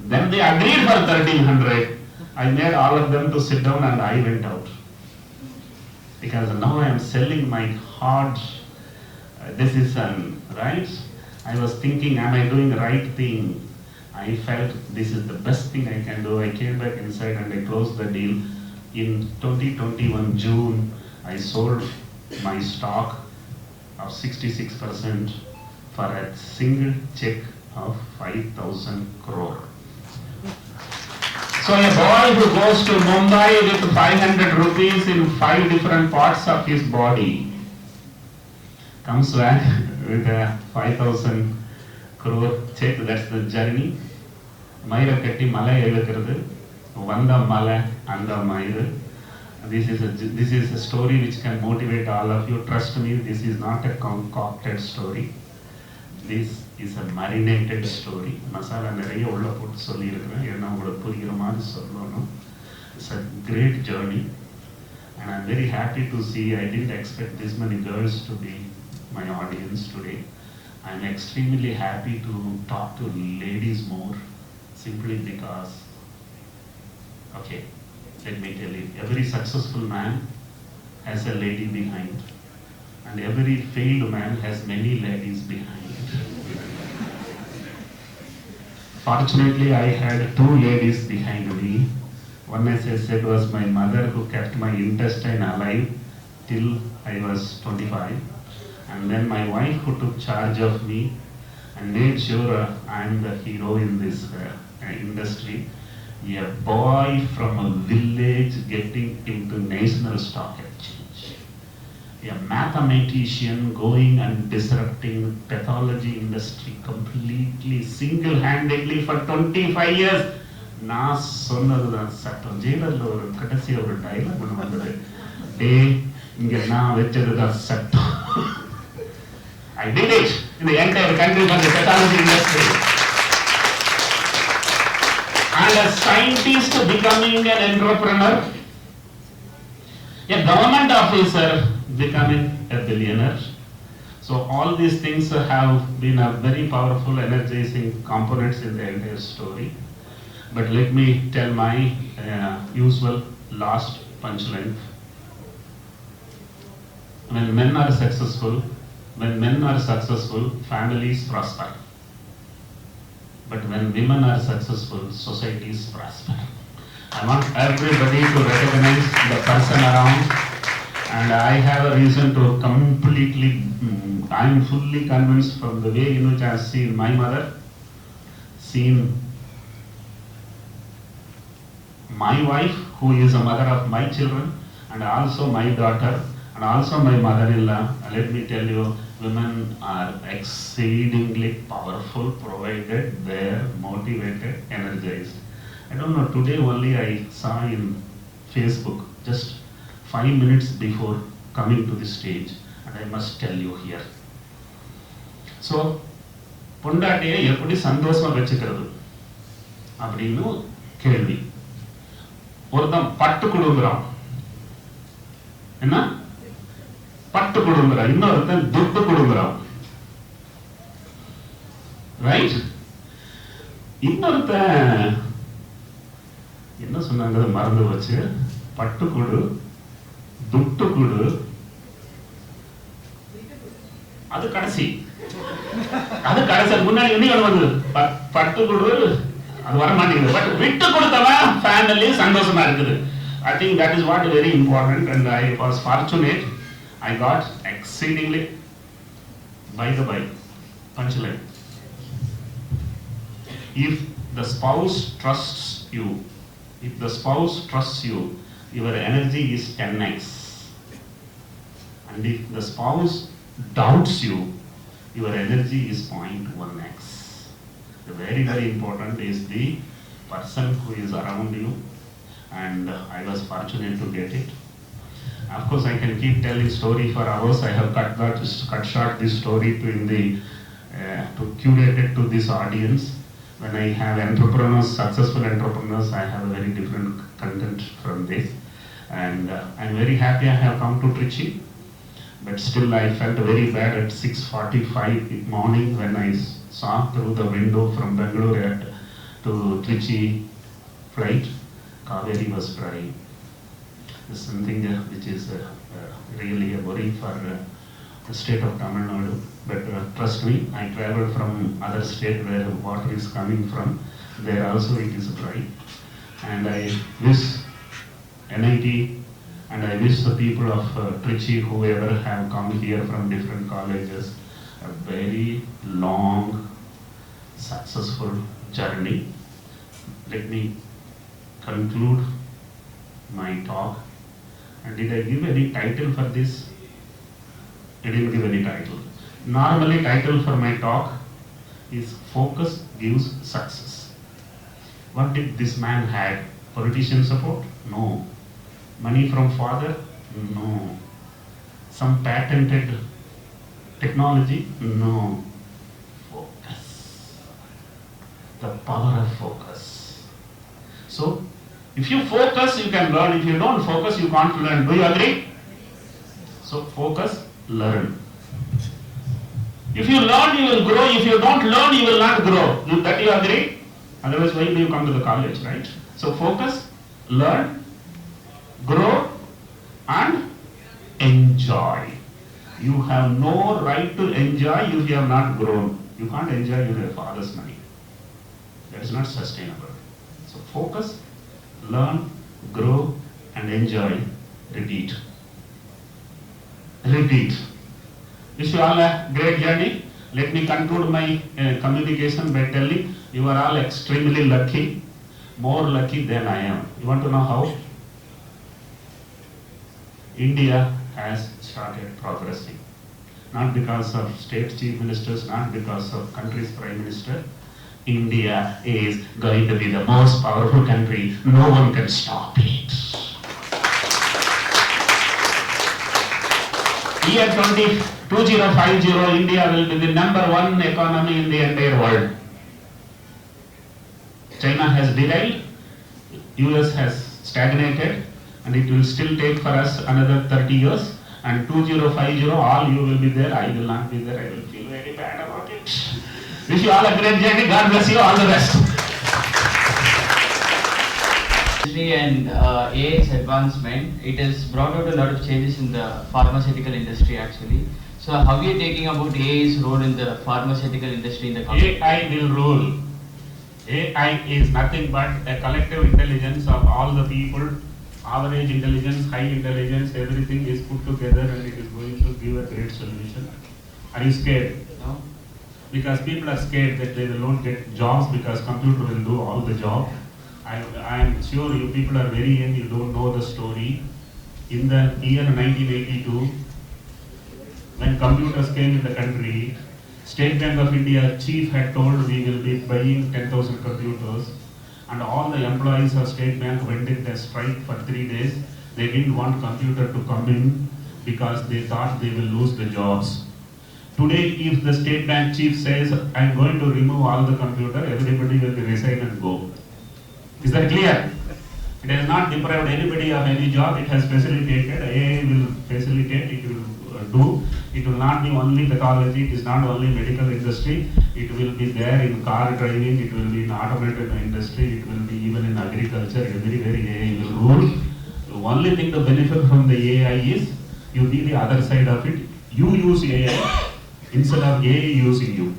Then they agreed for 1300. I made all of them to sit down, and I went out. Because now I am selling my hard decision, right? I was thinking, am I doing the right thing? I felt this is the best thing I can do. I came back inside and I closed the deal. In 2021 June, I sold my stock of 66% for a single check of 5,000 crore. So a boy who goes to Mumbai with 500 rupees in 5 different parts of his body comes back with a 5,000 crore check. That's the journey. Mayra Katti Mala Elakiradu, Vanda Mala Anda Mayra. This is a story which can motivate all of you. Trust me, this is not a concocted story. This is a marinated story. Masala neriya ulla pottu solli irukken. Enna ungalukku puriyra maari sollano. It's a great journey, and I'm very happy to see. I didn't expect this many girls to be my audience today. I'm extremely happy to talk to ladies more, simply because, okay, let me tell you, every successful man has a lady behind, and every failed man has many ladies behind. Fortunately, I had 2 ladies behind me. One, as I said, was my mother, who kept my intestine alive till I was 25. And then my wife, who took charge of me and made sure I am the hero in this industry. A boy from a village getting into National Stock Exchange. A mathematician going and disrupting pathology industry completely, single-handedly for 25 years. நான் சொன்னதுதான் சட்டம். ஜெயிலர்ல ஒரு கடைசி ஒரு dialogue ஒன்று வந்தது. இங்க நான் வச்சதுதான் சட்டம். I did it in the entire country for the pathology industry. And a scientist becoming an entrepreneur, a government officer becoming a billionaire. So all these things have been a very powerful, energizing components in the entire story. But let me tell my usual last punchline. When men are successful, families prosper. But when women are successful, societies prosper. I want everybody to recognize the person around, and I have a reason to completely, I am fully convinced from the way in which I have seen my mother, seen my wife, who is a mother of my children, and also my daughter, and also my mother-in-law. Let me tell you, women are exceedingly powerful, provided they are motivated, energized. I don't know, today only I saw in Facebook, just 5 minutes before coming to the stage, and I must tell you here. So, பொண்டாட்டியை எப்படி சந்தோஷமா வச்சுக்கிறது அப்படின்னு கேள்வி. ஒருத்தன் பட்டு கொடுங்குறான், என்ன பட்டு கொடுங்குறான், இன்னொருத்தன் துட்டு கொடுங்குறான், ரைட்? இன்னொருத்தன் என்ன சொன்னாங்க மறந்து வச்சு, பட்டு கொடு, துட்டு கொடு, அது கடைசி, அது கடைசி. முன்னாடி என்ன வந்து பட்டு கொடு, அது வர மாட்டேங்குது. பட் விட்டு கொடுத்தவன் ஃபேமிலி சந்தோஷமா இருக்குது. I think that is what is very important, and I was fortunate. I got exceedingly, by the by, punchline. If the spouse trusts you, your energy is 10x. And if the spouse doubts you, your energy is 0.1x. The very, very important is the person who is around you, and I was fortunate to get it. Of course, I can keep telling story for hours. I have cut short this story to curate it to this audience. When I have entrepreneurs, successful entrepreneurs, I have a very different content from this. And I'm very happy I have come to Trichy. But still I felt very bad at 6:45 in the morning when I saw through the window from Bangalore to Trichy flight, Kaveri was crying. This is something which is really a worry for the state of Tamil Nadu. But trust me, I traveled from other state where water is coming from. There also it is dry. And I wish NIT, and I wish the people of Trichy, whoever have come here from different colleges, a very long, successful journey. Let me conclude my talk. And did I give any title for this? I didn't give any title. Normally, title for my talk is Focus Gives Success. What did this man have? Politician support? No. Money from father? No. Some patented technology? No. Focus. The power of focus. So, if you focus, you can learn. If you don't focus, you can't learn. Do you agree? So, focus, learn. If you learn, you will grow. If you don't learn, you will not grow. That you agree? Otherwise, why do you come to the college, right? So, focus, learn, grow, and enjoy. You have no right to enjoy if you have not grown. You can't enjoy your father's money. That is not sustainable. So, focus, learn, grow, and enjoy. Repeat. Repeat. Wish you all a great journey. Let me conclude my communication by telling you are all extremely lucky, more lucky than I am. You want to know how? India has started progressing. Not because of state chief ministers, not because of country's prime minister. India is going to be the most powerful country. No one can stop it. Year 2050, India will be the #1 economy in the entire world. China has derailed, US has stagnated, and it will still take for us another 30 years. And 2050, all you will be there, I will not be there. I will feel very bad about it. Wish you all a great journey. God bless you. All the best. Industry and AI's advancement, it has brought out a lot of changes in the pharmaceutical industry actually. So how are you taking about AI's role in the pharmaceutical industry in the country? AI will rule. AI is nothing but a collective intelligence of all the people, average intelligence, high intelligence, everything is put together and it is going to give a great solution. Are you scared? No? Because people are scared that they will not get jobs because computer will do all the job. I am sure you people are very young, you don't know the story. In the year 1982, when computers came in the country, State Bank of India chief had told we will be buying 10,000 computers, and all the employees of State Bank went in their strike for 3 days. They didn't want computer to come in because they thought they will lose the jobs. Today, if the State Bank chief says, I am going to remove all the computer, everybody will resign and go. Is that clear? It has not deprived anybody of any job, it has facilitated, AI will facilitate, it will do. It will not be only pathology, it is not only medical industry, it will be there in car driving, it will be in automotive industry, it will be even in agriculture, everywhere AI will rule. The only thing to benefit from the AI is, you be the other side of it, you use AI instead of AI using you.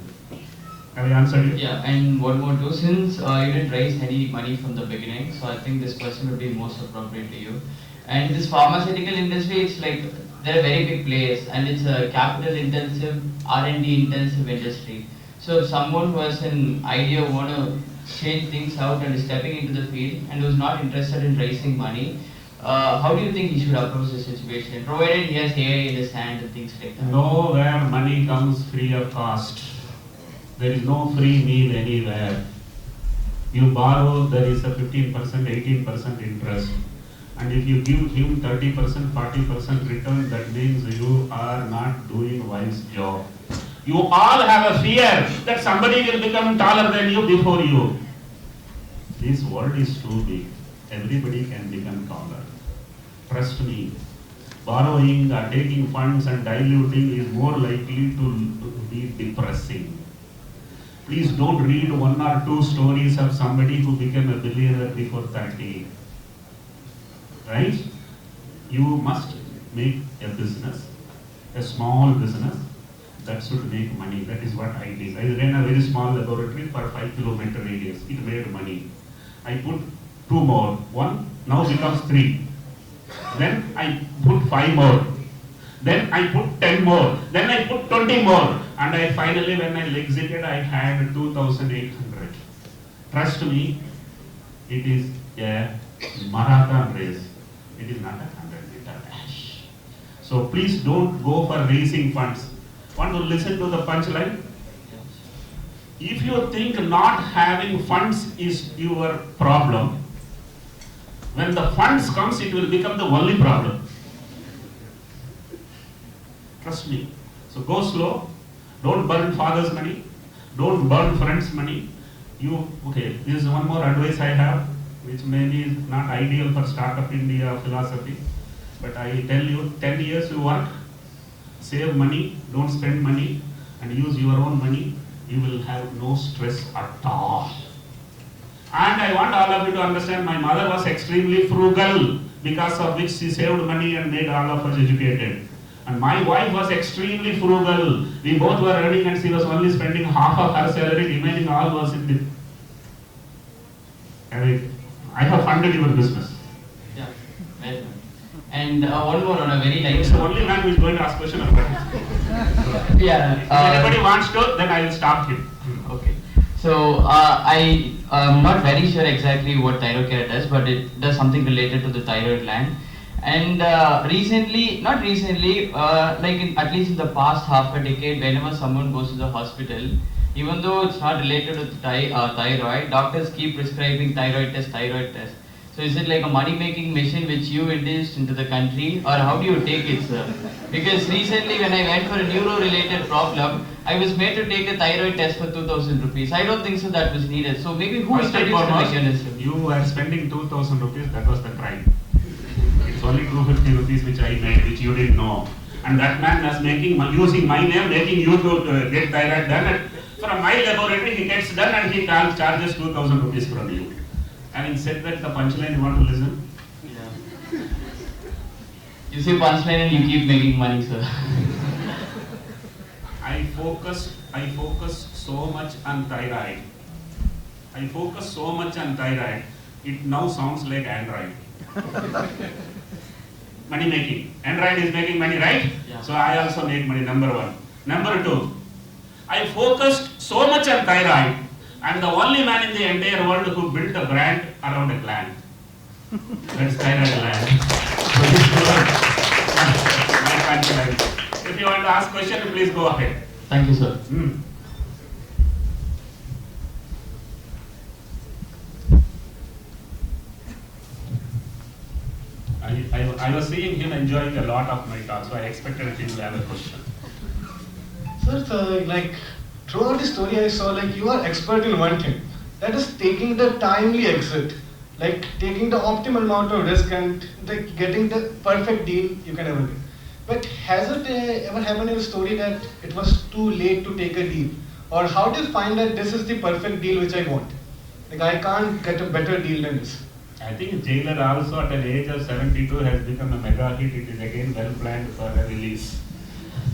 Have I answered you? Yeah, and one more too, since you didn't raise any money from the beginning, so I think this question would be most appropriate to you. And this pharmaceutical industry, it's like, they're very big players and it's a capital intensive, R&D intensive industry. So if someone who has an idea, want to change things out and is stepping into the field and who's not interested in raising money, how do you think he should approach the situation, provided he has AI in his hand and things like that? Nowhere money comes free of cost. There is no free meal anywhere. You borrow, there is a 15%, 18% interest. And if you give him 30%, 40% return, that means you are not doing wise job. You all have a fear that somebody will become taller than you before you. This world is too big. Everybody can become taller. Trust me. Borrowing or taking funds and diluting is more likely to be depressing. Please don't read 1 or 2 stories of somebody who became a billionaire before 30. Right? You must make a business, a small business that should make money. That is what I did. I ran a very small laboratory for 5-kilometer radius. It made money. I put 2 more. 1 now becomes 3. Then I put 5 more. Then I put 10 more. Then I put 20 more. And I finally, when I exited, I had 2,800. Trust me, it is a marathon race. It is not a 100-meter dash. So please don't go for raising funds. Want to listen to the punchline? If you think not having funds is your problem, when the funds comes, it will become the only problem. Trust me. So go slow. Don't burn father's money. Don't burn friends' money. Okay, this is one more advice I have, which maybe is not ideal for Startup India philosophy. But I tell you, 10 years you work, save money, don't spend money, and use your own money, you will have no stress at all. And I want all of you to understand, my mother was extremely frugal, because of which she saved money and made all of us educated. And my wife was extremely frugal. We both were earning and she was only spending half of her salary, remaining all was in the... I have funded your business. Yeah, well done. And one more on a very light It's the only man who is going to ask question of that. Yeah. If anybody wants to, then I will stop him. Okay. So I am not very sure exactly what thyroid care does, but it does something related to the thyroid gland. And recently, not recently, at least in the past half a decade, whenever someone goes to the hospital, even though it's not related to thyroid, doctors keep prescribing thyroid test. So is it like a money-making machine which you introduced into the country, or how do you take it, sir? Because recently when I went for a neuro-related problem, I was made to take a thyroid test for 2,000 rupees. I don't think so that was needed. So maybe who introduced the mechanism? You were spending 2,000 rupees, that was the crime. It's only 250 rupees which I made, which you didn't know. And that man was using my name, making you to get thyroid done. And from my laboratory he gets done and he charges 2,000 rupees from you. Having said that, the punchline you want to listen? Yeah. You say punchline and you keep making money, sir. I focus so much on thyroid. It now sounds like Android. Money making. Android is making money, right? Yeah. So I also make money, number one. Number two, I focused so much on thyroid. I'm the only man in the entire world who built a brand around a gland. That's thyroid gland. So this is my punchline. If you want to ask question, please go ahead. Thank you, sir. I was seeing him enjoying a lot of my talk, so I expected him to have a question. Sir, so like throughout the story I saw like you are expert in one thing, that is taking the timely exit, like taking the optimal amount of risk and like getting the perfect deal you can ever get. But has it ever happened in a story that it was too late to take a deal? Or how do you find that this is the perfect deal which I want? Like I can't get a better deal than this. I think Jailer also at an age of 72 has become a mega hit. It is again well planned for a release.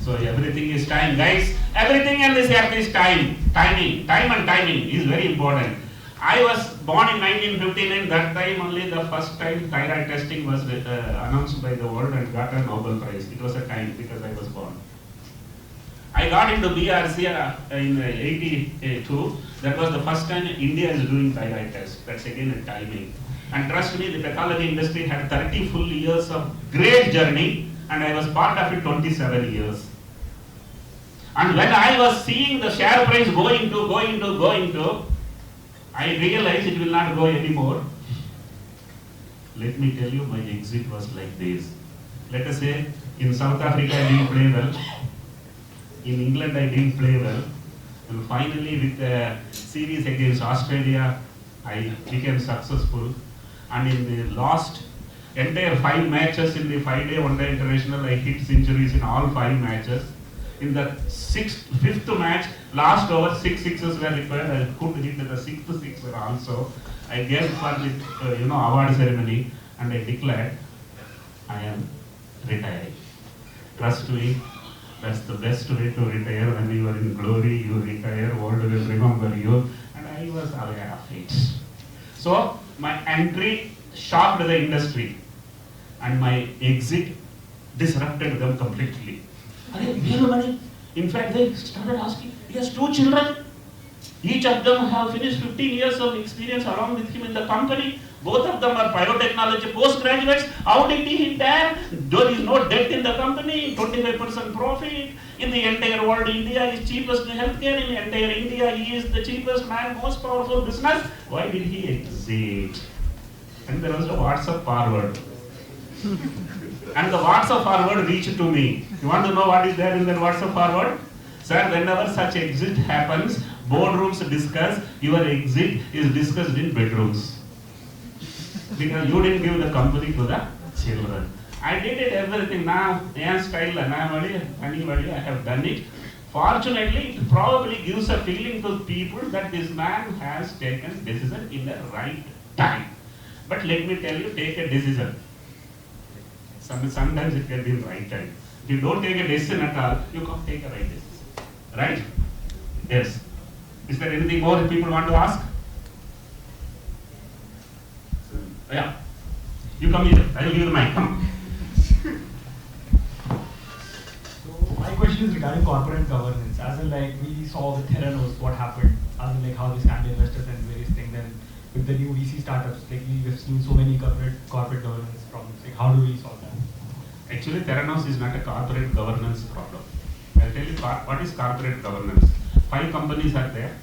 So everything is time, guys. Everything in this earth is time. Timing is very important. I was born in 1959. That time only the first time thyroid testing was announced by the world and got a Nobel Prize. It was a time because I was born. I got into BRC in 82. That was the first time India is doing thyroid test. That's again a timing. And trust me, the pathology industry had 30 full years of great journey, and I was part of it 27 years. And when I was seeing the share price going to, I realized it will not go anymore. Let me tell you, my exit was like this. Let us say, in South Africa I didn't play well, in England I didn't play well, and finally with the series against Australia, I became successful. And in the last entire 5 matches in the 5-day one-day international, I hit centuries in all 5 matches. In the 5th match, last over 6 sixes were required. I could hit the 6th sixer also. I gave for the award ceremony and I declared I am retiring. Trust me, that's the best way to retire. When you are in glory, you retire, world will remember you. And I was aware of it. So my entry shocked the industry and my exit disrupted them completely. Velumani, in fact, they started asking, he has 2 children. Each of them have finished 15 years of experience along with him in the company. Both of them are biotechnology postgraduates. How did he dare? There is no debt in the company, 25% profit. In the entire world, India is cheapest in healthcare. In the entire India, he is the cheapest man, most powerful business. Why did he exit? And there was a WhatsApp forward. And the WhatsApp forward reached to me. You want to know what is there in that WhatsApp forward? Sir, whenever such exit happens, boardrooms discuss, your exit is discussed in bedrooms. Because you didn't give the company to the children. I did it everything now, style, anybody, I have done it. Fortunately, it probably gives a feeling to people that this man has taken decision in the right time. But let me tell you, take a decision. Sometimes it can be in the right time. If you don't take a decision at all, you can't take a right decision. Right? Yes. Is there anything more people want to ask? Yeah. You come here. I will give you the mic. Come. So my question is regarding corporate governance. As in, like, we saw with Theranos what happened, as in, like, how they scammed investors and various things. And with the new VC startups, like, we have seen so many corporate governance problems. Like, how do we solve that? Actually, Theranos is not a corporate governance problem. I'll tell you what is corporate governance. 5 companies are there.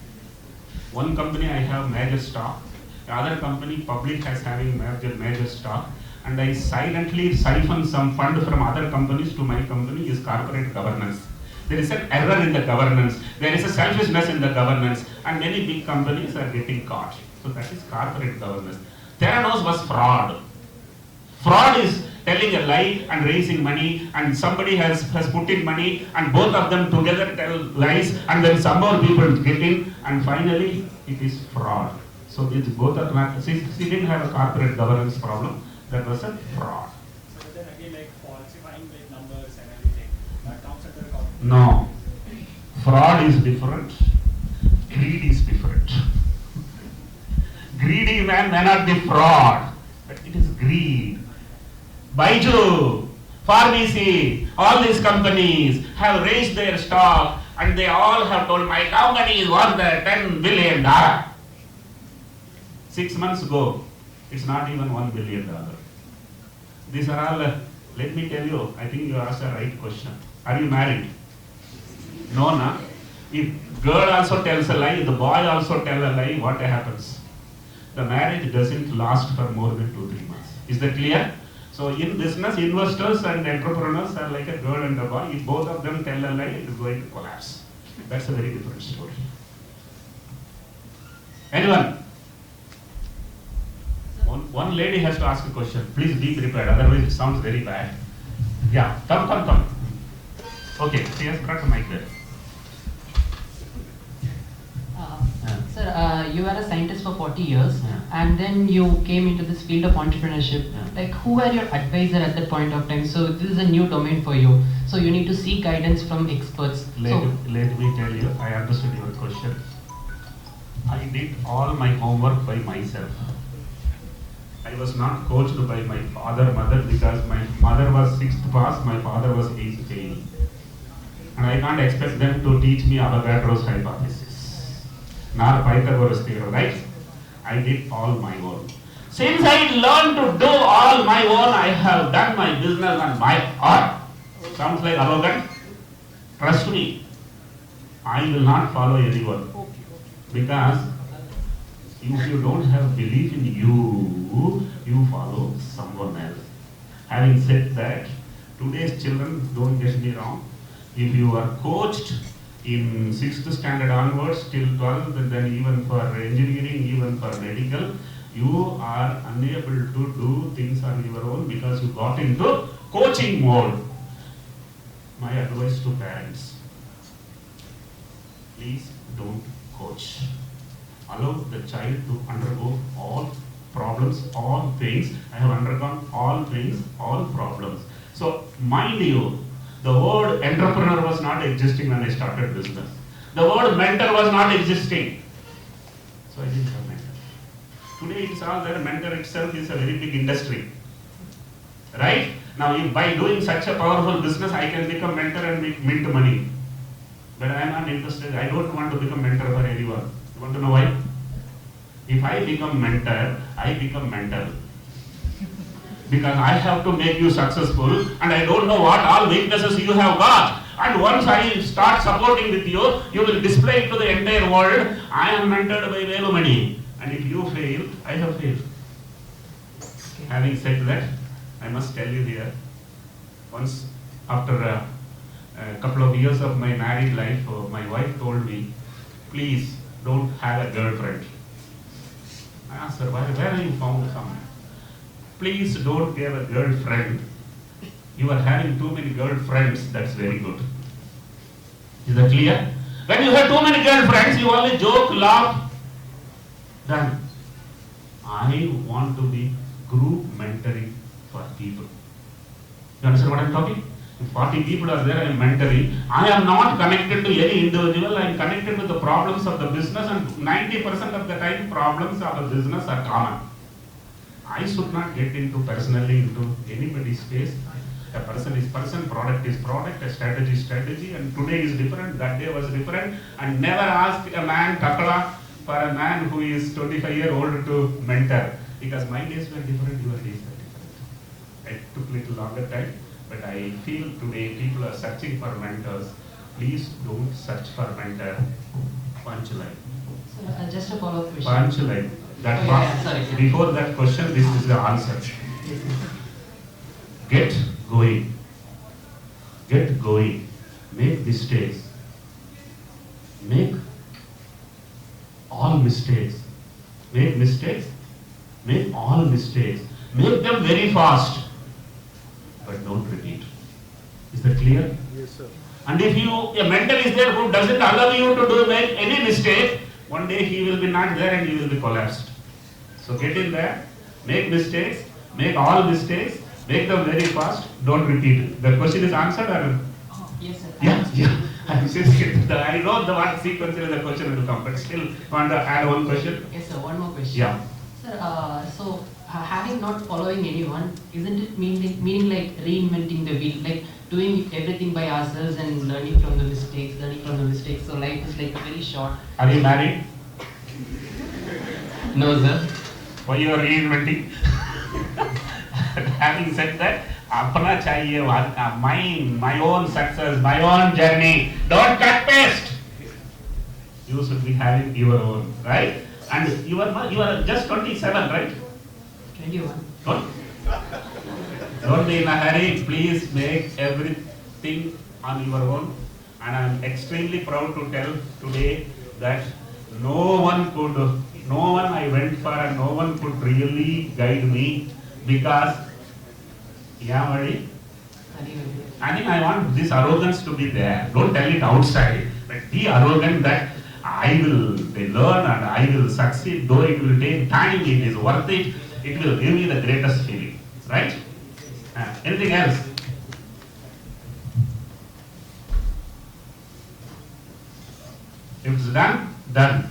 One company I have major stock. The other company public has having major stock. And I silently siphon some fund from other companies to my company is corporate governance. There is an error in the governance. There is a selfishness in the governance. And many big companies are getting caught. So that is corporate governance. Theranos was fraud. Fraud is telling a lie and raising money, and somebody has put in money and both of them together tell lies, and then some more people get in, and finally it is fraud. So these both are not, she didn't have a corporate governance problem, that was a fraud. So then again, like falsifying like numbers and everything, that counts under corporate. No, fraud is different, greed is different. Greedy man may not be fraud, but it is greed. Baiju, Pharmacy, all these companies have raised their stock and they all have told my company is worth $10 billion. 6 months ago, it's not even $1 billion. These are all, let me tell you, I think you asked the right question. Are you married? No, na? If girl also tells a lie, the boy also tells a lie, what happens? The marriage doesn't last for more than 2-3 months. Is that clear? So in business, investors and entrepreneurs are like a girl and a boy. If both of them tell a lie, it is going to collapse. That's a very different story. Anyone? One lady has to ask a question. Please be prepared, otherwise it sounds very bad. Yeah, come. Okay, she has got the mic there. Sir, you were a scientist for 40 years, Yeah. and then you came into this field of entrepreneurship. Yeah. Like, who were your advisor at that point of time? So this is a new domain for you. So you need to seek guidance from experts. Let me tell you, I understood your question. I did all my homework by myself. I was not coached by my mother, because my mother was 6th pass, my father was 8th fail. And I can't expect them to teach me Avogadro's hypothesis, nor Pythagoras theorem, right? I did all my own. Since I learned to do all my own, I have done my business on my own. Sounds like arrogant? Trust me, I will not follow anyone. Because if you don't have belief in you, you follow someone else. Having said that, today's children, don't get me wrong, if you are coached in 6th standard onwards till 12th, and then even for engineering, even for medical, you are unable to do things on your own because you got into coaching mode. My advice to parents, please don't coach. Allow the child to undergo all problems, all things. I have undergone all things, all problems. So mind you, the word entrepreneur was not existing when I started business. The word mentor was not existing. So I didn't have mentor. Today it's all there. Mentor itself is a very big industry. Right? Now if by doing such a powerful business I can become mentor and make mint money. But I am not interested. I don't want to become mentor for anyone. You want to know why? If I become mentor, I become mental. Because I have to make you successful and I don't know what all weaknesses you have got. And once I start supporting with you, you will display it to the entire world. I am mentored by Velumani. And if you fail, I have failed. Having said that, I must tell you here, once after a couple of years of my married life, my wife told me, please don't have a girlfriend. I asked her, where have you found someone? Please don't have a girlfriend. You are having too many girlfriends, that's very good. Is that clear? When you have too many girlfriends, you only joke, laugh, done. I want to be group mentoring for people. You understand what I am talking? If 40 people are there, I am mentoring. I am not connected to any individual, I am connected with the problems of the business, and 90% of the time problems of the business are common. I should not get into personally into anybody's face. A person is person, product is product, a strategy is strategy, and today is different, that day was different, and never ask a man, Takala, for a man who is 25-year-old to mentor, because my days were different, your days were different. It took a little longer time, but I feel today people are searching for mentors. Please don't search for mentor. Punchline. So, just a follow-up question. Punchline. That Sorry. before that question, this is the answer. Get going. Get going. Make mistakes. Make all mistakes. Make mistakes. Make all mistakes. Make them very fast. But don't repeat. Is that clear? Yes, sir. And if a mentor is there who doesn't allow you to make any mistake, One day he will be not there and he will be collapsed. So get in there, make mistakes, make all mistakes, make them very fast, don't repeat it. The question is answered or? Yes, sir. Yeah. I know the one sequence in the question will come, but still want to add one question? Yes, sir. One more question. Yeah. Sir, so having not following anyone, isn't it meaning like reinventing the wheel, like doing everything by ourselves and learning from the mistakes, So life is like very short. Are you married? No, sir. Why you are reinventing? Having said that, apna chahiye, my own success, my own journey. Don't cut paste. You should be having your own, right? And you are just 27, right? 21. Don't be in a hurry. Please make everything on your own. And I am extremely proud to tell today that no one I went for and no one could really guide me because, I think I want this arrogance to be there. Don't tell it outside, but be arrogant that I will learn and I will succeed, though it will take time, it is worth it, it will give me the greatest feeling, right? Anything else? If it's done, done.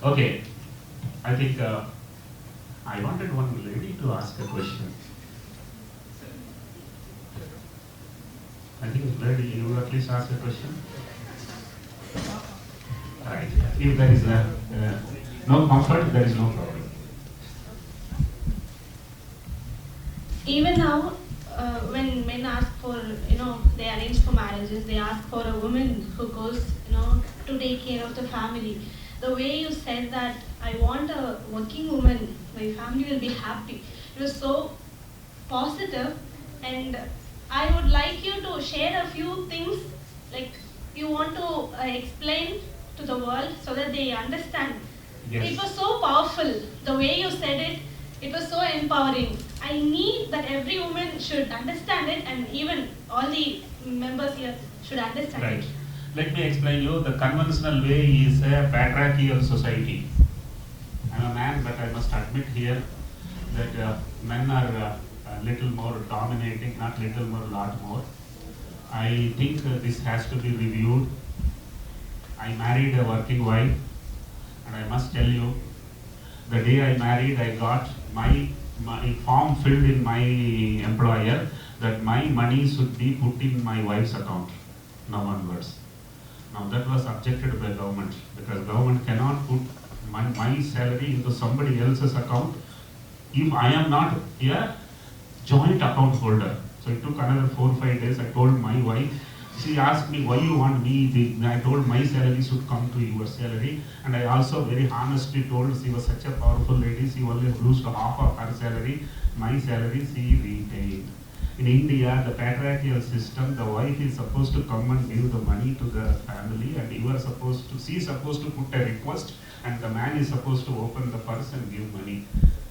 Okay, I think I wanted one lady to ask a question. I think lady, you will at least ask a question. Right. If there is no comfort, there is no problem. Even now, when men ask for, they arrange for marriages, they ask for a woman who goes, to take care of the family. The way you said that, I want a working woman, my family will be happy. It was so positive, and I would like you to share a few things, like you want to explain to the world so that they understand. Yes. It was so powerful, the way you said it. It was so empowering. I need that every woman should understand it, and even all the members here should understand Right. it. Let me explain you. The conventional way is a patriarchal society. I'm a man, but I must admit here that men are a little more dominating, not little more, lot more. I think this has to be reviewed. I married a working wife, and I must tell you, the day I married, I got my form filled in my employer that my money should be put in my wife's account, now onwards. Now that was objected by government, because government cannot put my salary into somebody else's account if I am not a joint account holder. So it took another 4 or 5 days. I told my wife, she asked me, why you want me? I told my salary should come to your salary. And I also very honestly told, she was such a powerful lady, she only used half of her salary. My salary she retained. In India, the patriarchal system, the wife is supposed to come and give the money to the family, and she is supposed to put a request, and the man is supposed to open the purse and give money.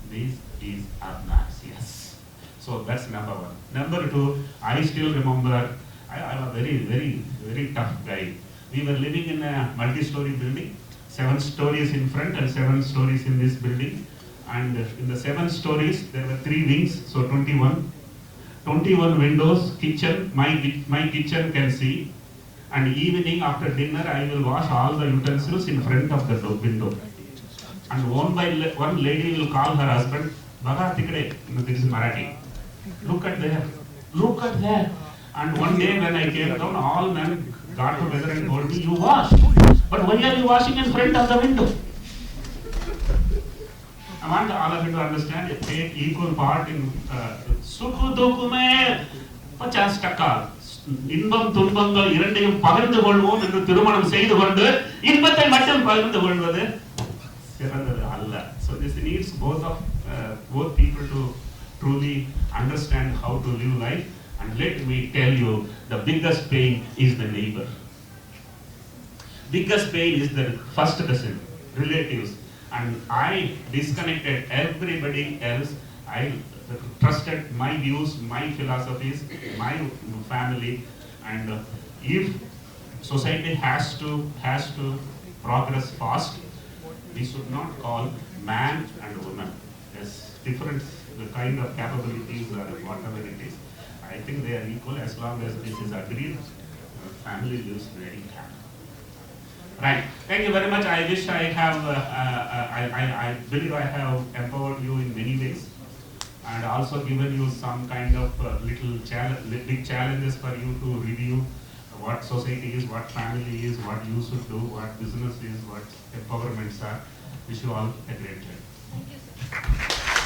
This is obnoxious. So that's number one. Number two, I still remember, I'm a very, very, very tough guy. We were living in a multi-story building, 7 stories in front and 7 stories in this building. And in the 7 stories, there were 3 wings, so 21 windows, kitchen, my kitchen can see. And evening after dinner, I will wash all the utensils in front of the window. And one lady will call her husband, Baga tikde, this is Marathi. Look at there. And one day when I came down, all men got together and told me, you wash. But why are you washing in front of the window? I want all of you to understand, take equal part in Sukhu Dukhu mein 50%. இன்பம் துன்பங்கள் இரண்டையும் பகிர்ந்து கொள்வோம் என்று திருமணம் செய்து கொண்டு இன்பத்தை மட்டும் பகிர்ந்து கொள்வது சிறந்தது அல்ல. So this needs both people to truly understand how to live life. And let me tell you, the biggest pain is the neighbor. Biggest pain is the first cousin, relatives. And I disconnected everybody else. I trusted my views, my philosophies, my family. And if society has to progress fast. We should not call man and woman as different kind of capabilities or whatever it is. I think they are equal as long as this is agreed. Family lives very happy. Right. Thank you very much. I wish I have, I believe I have empowered you in many ways, and also given you some kind of big challenges for you to review what society is, what family is, what you should do, what business is, what empowerments are. Wish you all a great day. Thank you, sir.